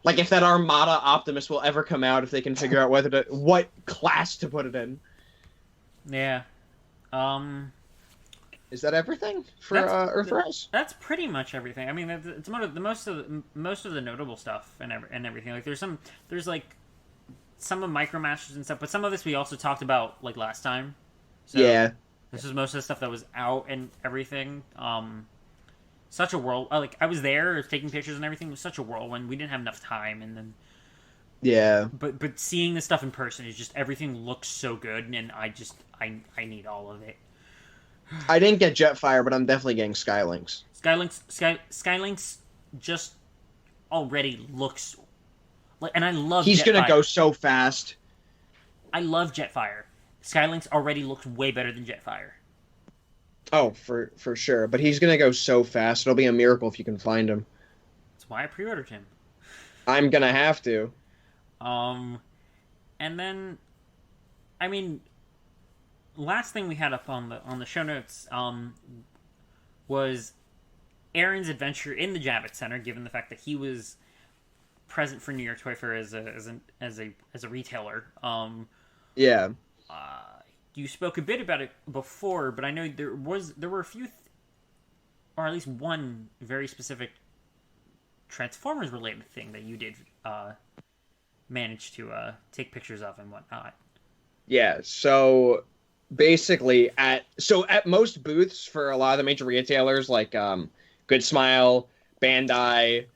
Like if that Armada Optimus will ever come out, if they can figure out what class to put it in. Yeah. Is that everything for Earthrise? That's pretty much everything. I mean, it's most of the notable stuff and everything. Like there's like some of Micromasters and stuff, but some of this we also talked about like last time. So Yeah. This is most of the stuff that was out and everything. Such a whirl. Like I was there, I was taking pictures and everything. It was such a whirlwind. We didn't have enough time, and then Yeah. But seeing this stuff in person is just everything looks so good, and I need all of it. I didn't get Jetfire, but I'm definitely getting Skylinks. Skylinks just already looks like, and I love. He's Jetfire. gonna go so fast. I love Jetfire. Skylinks already looks way better than Jetfire. Oh, for sure. But he's gonna go so fast. It'll be a miracle if you can find him. That's why I pre-ordered him. I'm gonna have to. And then, I mean, last thing we had up on the show notes was Aaron's adventure in the Javitts Center, given the fact that he was present for New York Toy Fair as a retailer. Yeah. You spoke a bit about it before, but I know there were a few, or at least one very specific Transformers related thing that you did manage to take pictures of and whatnot. Yeah. So basically, at most booths for a lot of the major retailers like Good Smile, Bandai,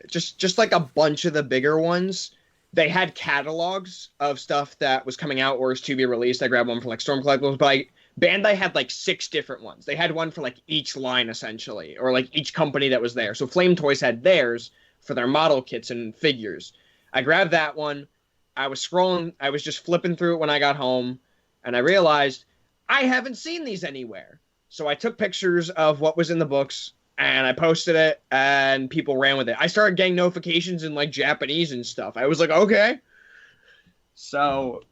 just like a bunch of the bigger ones, they had catalogs of stuff that was coming out or is to be released. I grabbed one for like Storm Collectibles, but Bandai had like 6 different ones. They had one for like each line essentially, or like each company that was there. So Flame Toys had theirs for their model kits and figures. I grabbed that one. I was scrolling. I was just flipping through it when I got home, and I realized I haven't seen these anywhere. So I took pictures of what was in the books, and I posted it, and people ran with it. I started getting notifications in like Japanese and stuff. I was like, okay. So,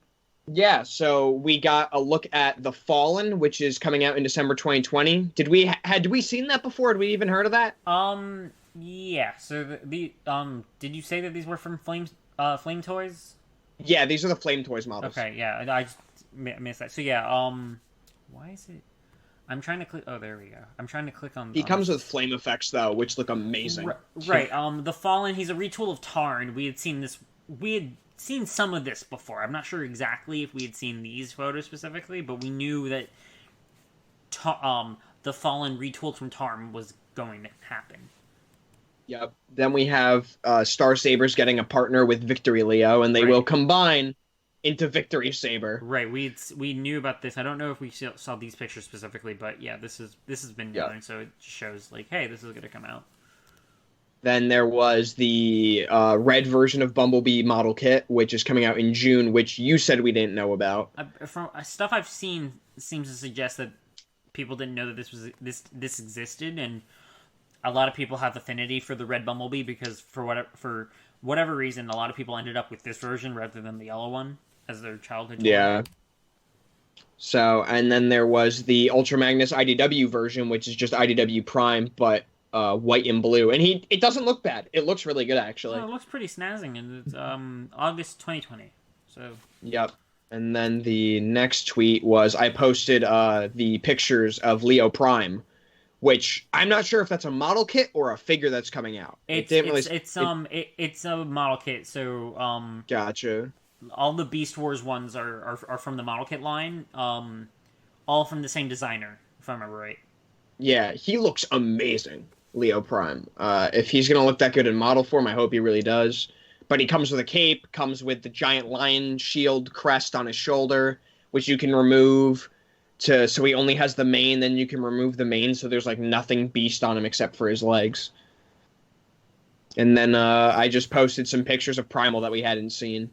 yeah. So we got a look at The Fallen, which is coming out in December 2020. Had we seen that before? Had we even heard of that? Yeah. So the did you say that these were from Flame Toys? Yeah, these are the Flame Toys models. Okay. Yeah, I just missed that. So yeah. Why is it? I'm trying to click. Oh, there we go. I'm trying to click on. He comes with flame effects though, which look amazing. Right. The Fallen. He's a retool of Tarn. We had seen this. We had seen some of this before. I'm not sure exactly if we had seen these photos specifically, but we knew that the Fallen retooled from Tarn was going to happen. Yep. Then we have Star Sabers getting a partner with Victory Leo, and they will combine into Victory Saber. Right. We knew about this. I don't know if we saw these pictures specifically, but yeah, this has been known, so it shows like, hey, this is going to come out. Then there was the red version of Bumblebee model kit, which is coming out in June, which you said we didn't know about. From stuff I've seen seems to suggest that people didn't know that this existed, and a lot of people have affinity for the red Bumblebee because for whatever reason, a lot of people ended up with this version rather than the yellow one as their childhood toy. Yeah. So, and then there was the Ultra Magnus IDW version, which is just IDW Prime, but white and blue. And it doesn't look bad. It looks really good, actually. Oh, it looks pretty snazzing, and it's August 2020. So. Yep. And then the next tweet was I posted the pictures of Leo Prime, which I'm not sure if that's a model kit or a figure that's coming out. It's a model kit. So gotcha. All the Beast Wars ones are from the model kit line. All from the same designer, if I remember right. Yeah, he looks amazing, Leo Prime. If he's gonna look that good in model form, I hope he really does. But he comes with a cape, comes with the giant lion shield crest on his shoulder, which you can remove. So he only has the mane, then you can remove the mane, so there's like nothing beast on him except for his legs. And then I just posted some pictures of Primal that we hadn't seen.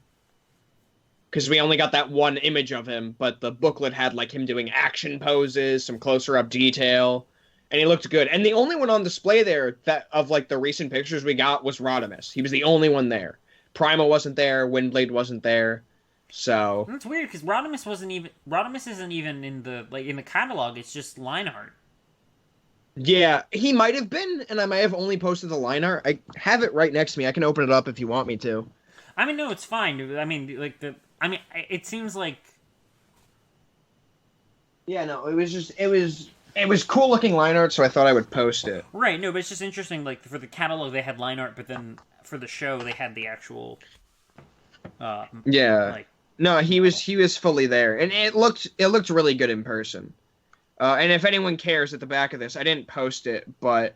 Because we only got that one image of him, but the booklet had like him doing action poses, some closer up detail, and he looked good. And the only one on display there that of like the recent pictures we got was Rodimus. He was the only one there. Primal wasn't there, Windblade wasn't there. So that's weird because Rodimus isn't even in the catalog. It's just line art. Yeah, he might have been, and I might have only posted the line art. I have it right next to me. I can open it up if you want me to. I mean, no, it's fine. I mean, it seems like Yeah, no, it was cool looking line art, so I thought I would post it. Right, no, but it's just interesting. Like for the catalog, they had line art, but then for the show, they had the actual. Yeah. Like No, he was fully there, and it looked really good in person. And if anyone cares, at the back of this, I didn't post it, but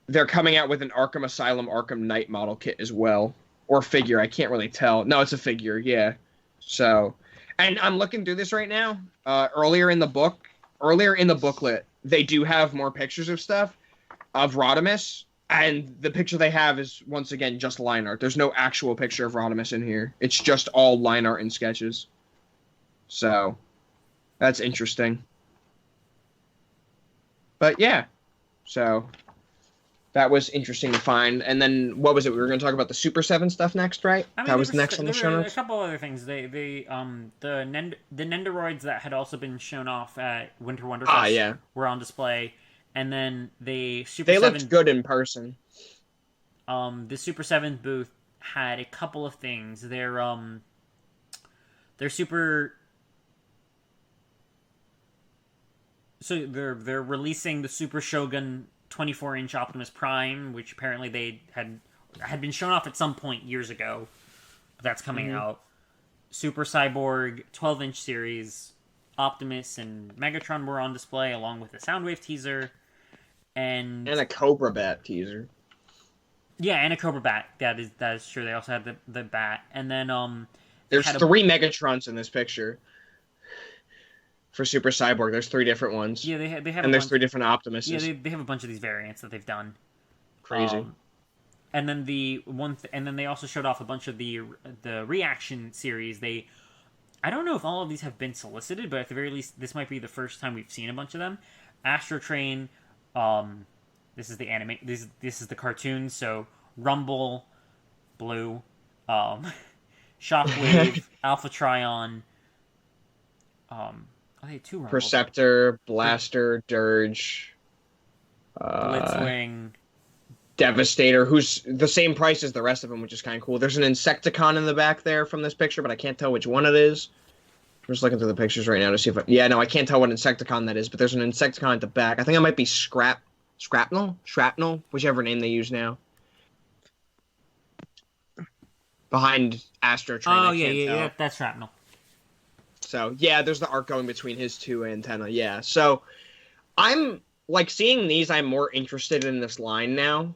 they're coming out with an Arkham Asylum Arkham Knight model kit as well, or figure. I can't really tell. No, it's a figure. Yeah. So, and I'm looking through this right now. Earlier in the booklet, they do have more pictures of stuff of Rodimus, and the picture they have is once again just line art. There's no actual picture of Rodimus in here. It's just all line art and sketches. So, that's interesting. But yeah, so that was interesting to find. And then what was it? We were going to talk about the Super 7 stuff next, right? I mean, that was next on the show notes. A couple other things. The Nendoroids that had also been shown off at Winter Wonderfest were on display, and then the Super 7 looked good in person. The Super 7 booth had a couple of things. Their super. So they're releasing the Super Shogun 24-inch Optimus Prime, which apparently they had been shown off at some point years ago. But that's coming out. Super Cyborg 12-inch series, Optimus and Megatron were on display, along with the Soundwave teaser, and a Cobra Bat teaser. Yeah, and a Cobra Bat. That is true. They also had the bat, and then there's 3 Megatrons in this picture. For Super Cyborg, there's 3 different ones. Yeah, they have, and there's 3 different Optimuses. Yeah, they have a bunch of these variants that they've done. Crazy. And then and then they also showed off a bunch of the reaction series. I don't know if all of these have been solicited, but at the very least, this might be the first time we've seen a bunch of them. Astro Train. This is the anime. This is the cartoon. So Rumble, Blue, Shockwave, Alpha Trion. They 2 Rumbles. Perceptor, Blaster, Dirge, Blitzwing, Devastator, who's the same price as the rest of them, which is kind of cool. There's an Insecticon in the back there from this picture, but I can't tell which one it is. I'm just looking through the pictures right now to see if I can't tell what Insecticon that is, but there's an Insecticon at the back. I think it might be Shrapnel, whichever name they use now. Behind Astro Train. Oh, yeah, that's Shrapnel. So, yeah, there's the arc going between his 2 antenna, yeah. So, I'm, seeing these, I'm more interested in this line now.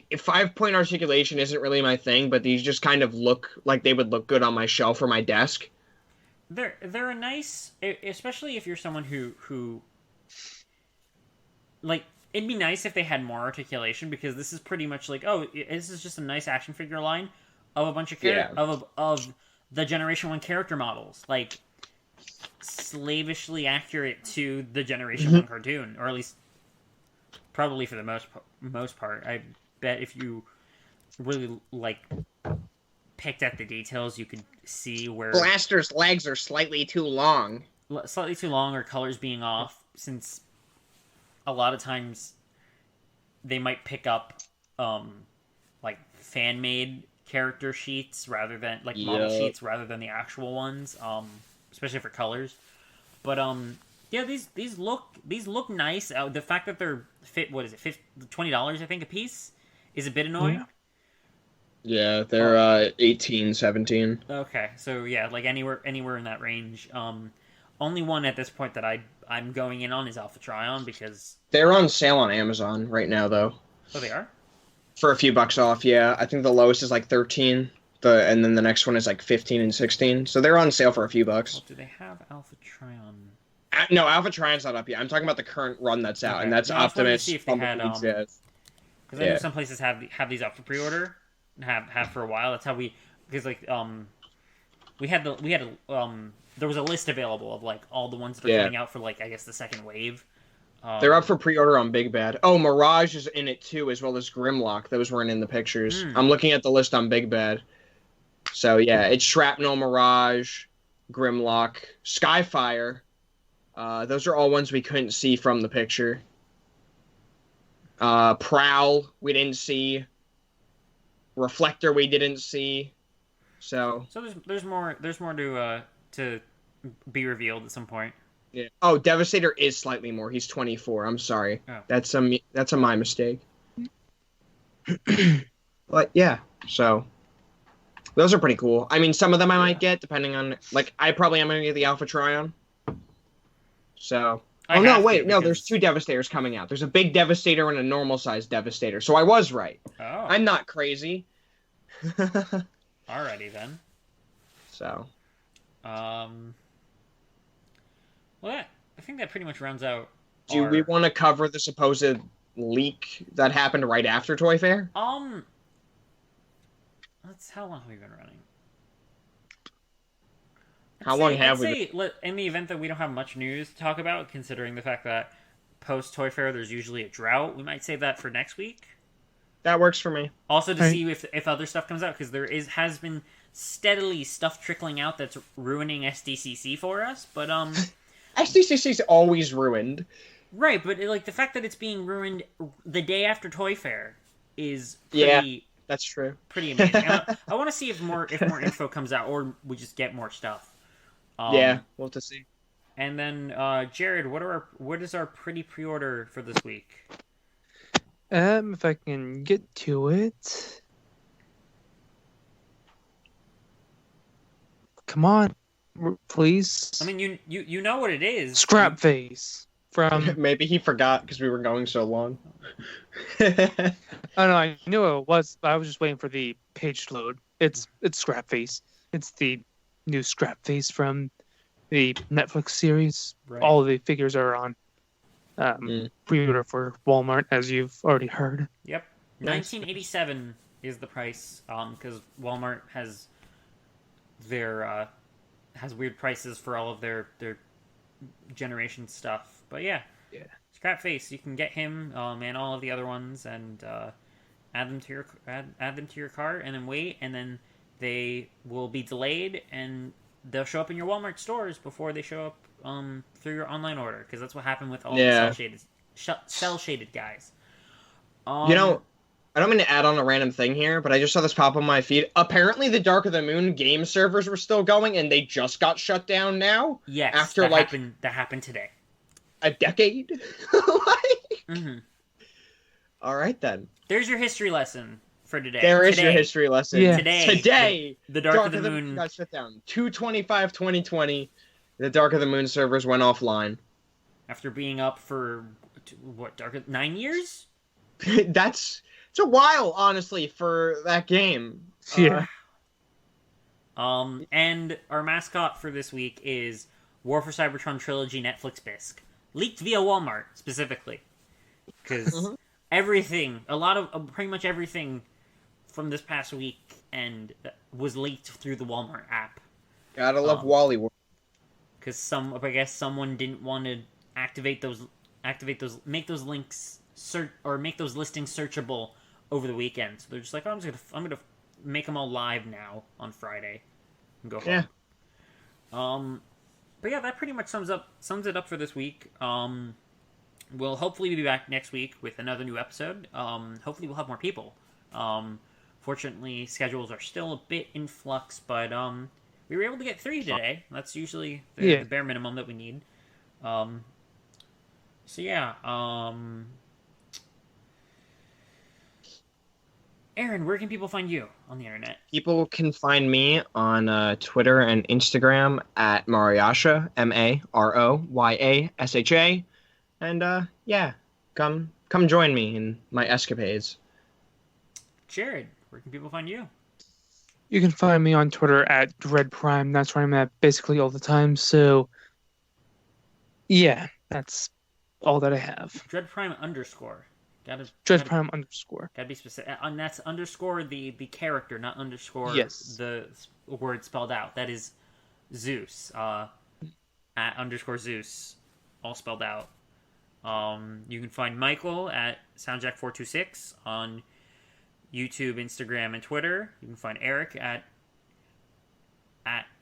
If 5-point articulation isn't really my thing, but these just kind of look like they would look good on my shelf or my desk. They're a nice, especially if you're someone who it'd be nice if they had more articulation, because this is pretty much this is just a nice action figure line of a bunch of of the Generation 1 character models. Slavishly accurate to the Generation 1 cartoon, or at least probably for the most part. I bet if you really picked at the details, you could see where Blaster's legs are slightly too long, or colors being off, since a lot of times they might pick up fan made character sheets rather than model sheets rather than the actual ones. Especially for colors, but yeah, these look nice. The fact that they're $20, I think, a piece, is a bit annoying. Yeah, they're 18, 17. Okay, so yeah, anywhere in that range. Only one at this point that I'm going in on is Alpha Trion, because they're on sale on Amazon right now, though. Oh, they are? For a few bucks off, yeah. I think the lowest is 13. And then the next one is 15 and 16. So they're on sale for a few bucks. Well, do they have Alpha Trion? No, Alpha Trion's not up yet. I'm talking about the current run that's out, and that's Optimus. See if they had, because I know some places have these up for pre-order, and have for a while. That's how because there was a list available of all the ones that are coming out for I guess the second wave. They're up for pre-order on Big Bad. Oh, Mirage is in it too, as well as Grimlock. Those weren't in the pictures. I'm looking at the list on Big Bad. So yeah, it's Shrapnel, Mirage, Grimlock, Skyfire. Those are all ones we couldn't see from the picture. Prowl, we didn't see. Reflector, we didn't see. So there's more to be revealed at some point. Yeah. Oh, Devastator is slightly more. He's 24. I'm sorry. Oh. That's a my mistake. But yeah, so those are pretty cool. I mean, some of them I might get depending on like I probably am gonna get the Alpha Trion. So I oh no, have wait, to no, there's because... two Devastators coming out. There's a big Devastator and a normal sized Devastator. So I was right. Oh. I'm not crazy. Alrighty then. So Well, I think that pretty much rounds out. do we want to cover the supposed leak that happened right after Toy Fair? That's how long have we been running? How long have we been? In the event that we don't have much news to talk about, considering the fact that post Toy Fair there's usually a drought, we might save that for next week. That works for me. Also to see if other stuff comes out, because has been steadily stuff trickling out that's ruining SDCC for us, but SDCC's always ruined. Right, but like the fact that it's being ruined the day after Toy Fair is pretty, that's true. Pretty amazing. I want to see if more info comes out, or we just get more stuff. We'll have to see. And then Jared, what is our pretty pre-order for this week? If I can get to it. Come on, please. I mean, you know what it is. Scrap Face from. Maybe he forgot because we were going so long. Oh no, I knew it was. But I was just waiting for the page to load. It's Scrap Face. It's the new Scrap Face from the Netflix series. Right. All of the figures are on pre-order for Walmart, as you've already heard. Yep, $19.87 is the price. Because Walmart has weird prices for all of their generation stuff. But yeah, Scrap Face, you can get him and all of the other ones, and add them to your cart, and then wait, and then they will be delayed, and they'll show up in your Walmart stores before they show up through your online order, because that's what happened with all the cell shaded guys. I don't mean to add on a random thing here, but I just saw this pop on my feed. Apparently, the Dark of the Moon game servers were still going, and they just got shut down now. Yes, after that happened today. A decade. All right then. There's your history lesson for today. There is your history lesson. Yeah. Today, the Dark of the Moon got shut down. 2/25/2020. The Dark of the Moon servers went offline after being up for 9 years. It's a while, honestly, for that game. Yeah. And our mascot for this week is War for Cybertron Trilogy Netflix Bisque, leaked via Walmart specifically, because pretty much everything from this past week and was leaked through the Walmart app. Gotta love Wally World. Because I guess someone didn't want to make those links make those listings searchable over the weekend. So they're just like, oh, I'm gonna make them all live now on Friday and go home. Yeah. But yeah, that pretty much sums it up for this week. We'll hopefully be back next week with another new episode. Hopefully we'll have more people. Fortunately, schedules are still a bit in flux, but we were able to get 3 today. That's usually the bare minimum that we need. So yeah. Aaron, where can people find you on the internet? People can find me on Twitter and Instagram at Mariasha, MAROYASHA. And come join me in my escapades. Jared, where can people find you? You can find me on Twitter at DreadPrime. That's where I'm at basically all the time. So, yeah, that's all that I have. DreadPrime_. DreadPrime _. Gotta be specific. And that's underscore the character, not underscore the word spelled out. That is Zeus. At _ Zeus. All spelled out. You can find Michael at SoundJack426 on YouTube, Instagram, and Twitter. You can find Eric at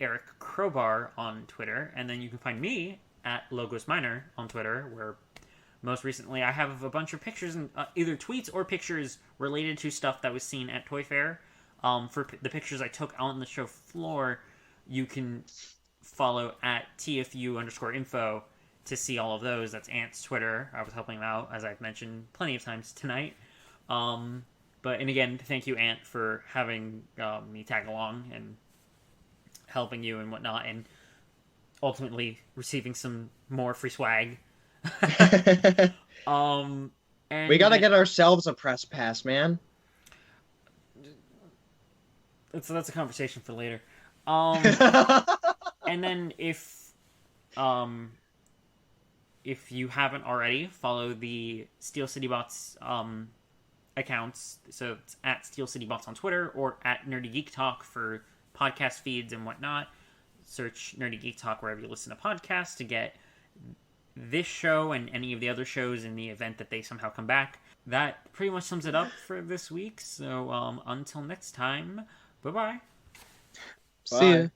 Eric Crowbar on Twitter. And then you can find me at Logos Minor on Twitter, where most recently I have a bunch of pictures, and either tweets or pictures related to stuff that was seen at Toy Fair. For the pictures I took on the show floor, you can follow at TFU_info. to see all of those, that's Ant's Twitter. I was helping him out, as I've mentioned plenty of times tonight. And again, thank you, Ant, for having me tag along and helping you and whatnot, and ultimately receiving some more free swag. And we gotta get ourselves a press pass, man. That's a conversation for later. And then if you haven't already, follow the Steel City Bots accounts. So it's at Steel City Bots on Twitter or at Nerdy Geek Talk for podcast feeds and whatnot. Search Nerdy Geek Talk wherever you listen to podcasts to get this show and any of the other shows in the event that they somehow come back. That pretty much sums it up for this week. So until next time, bye-bye. See ya.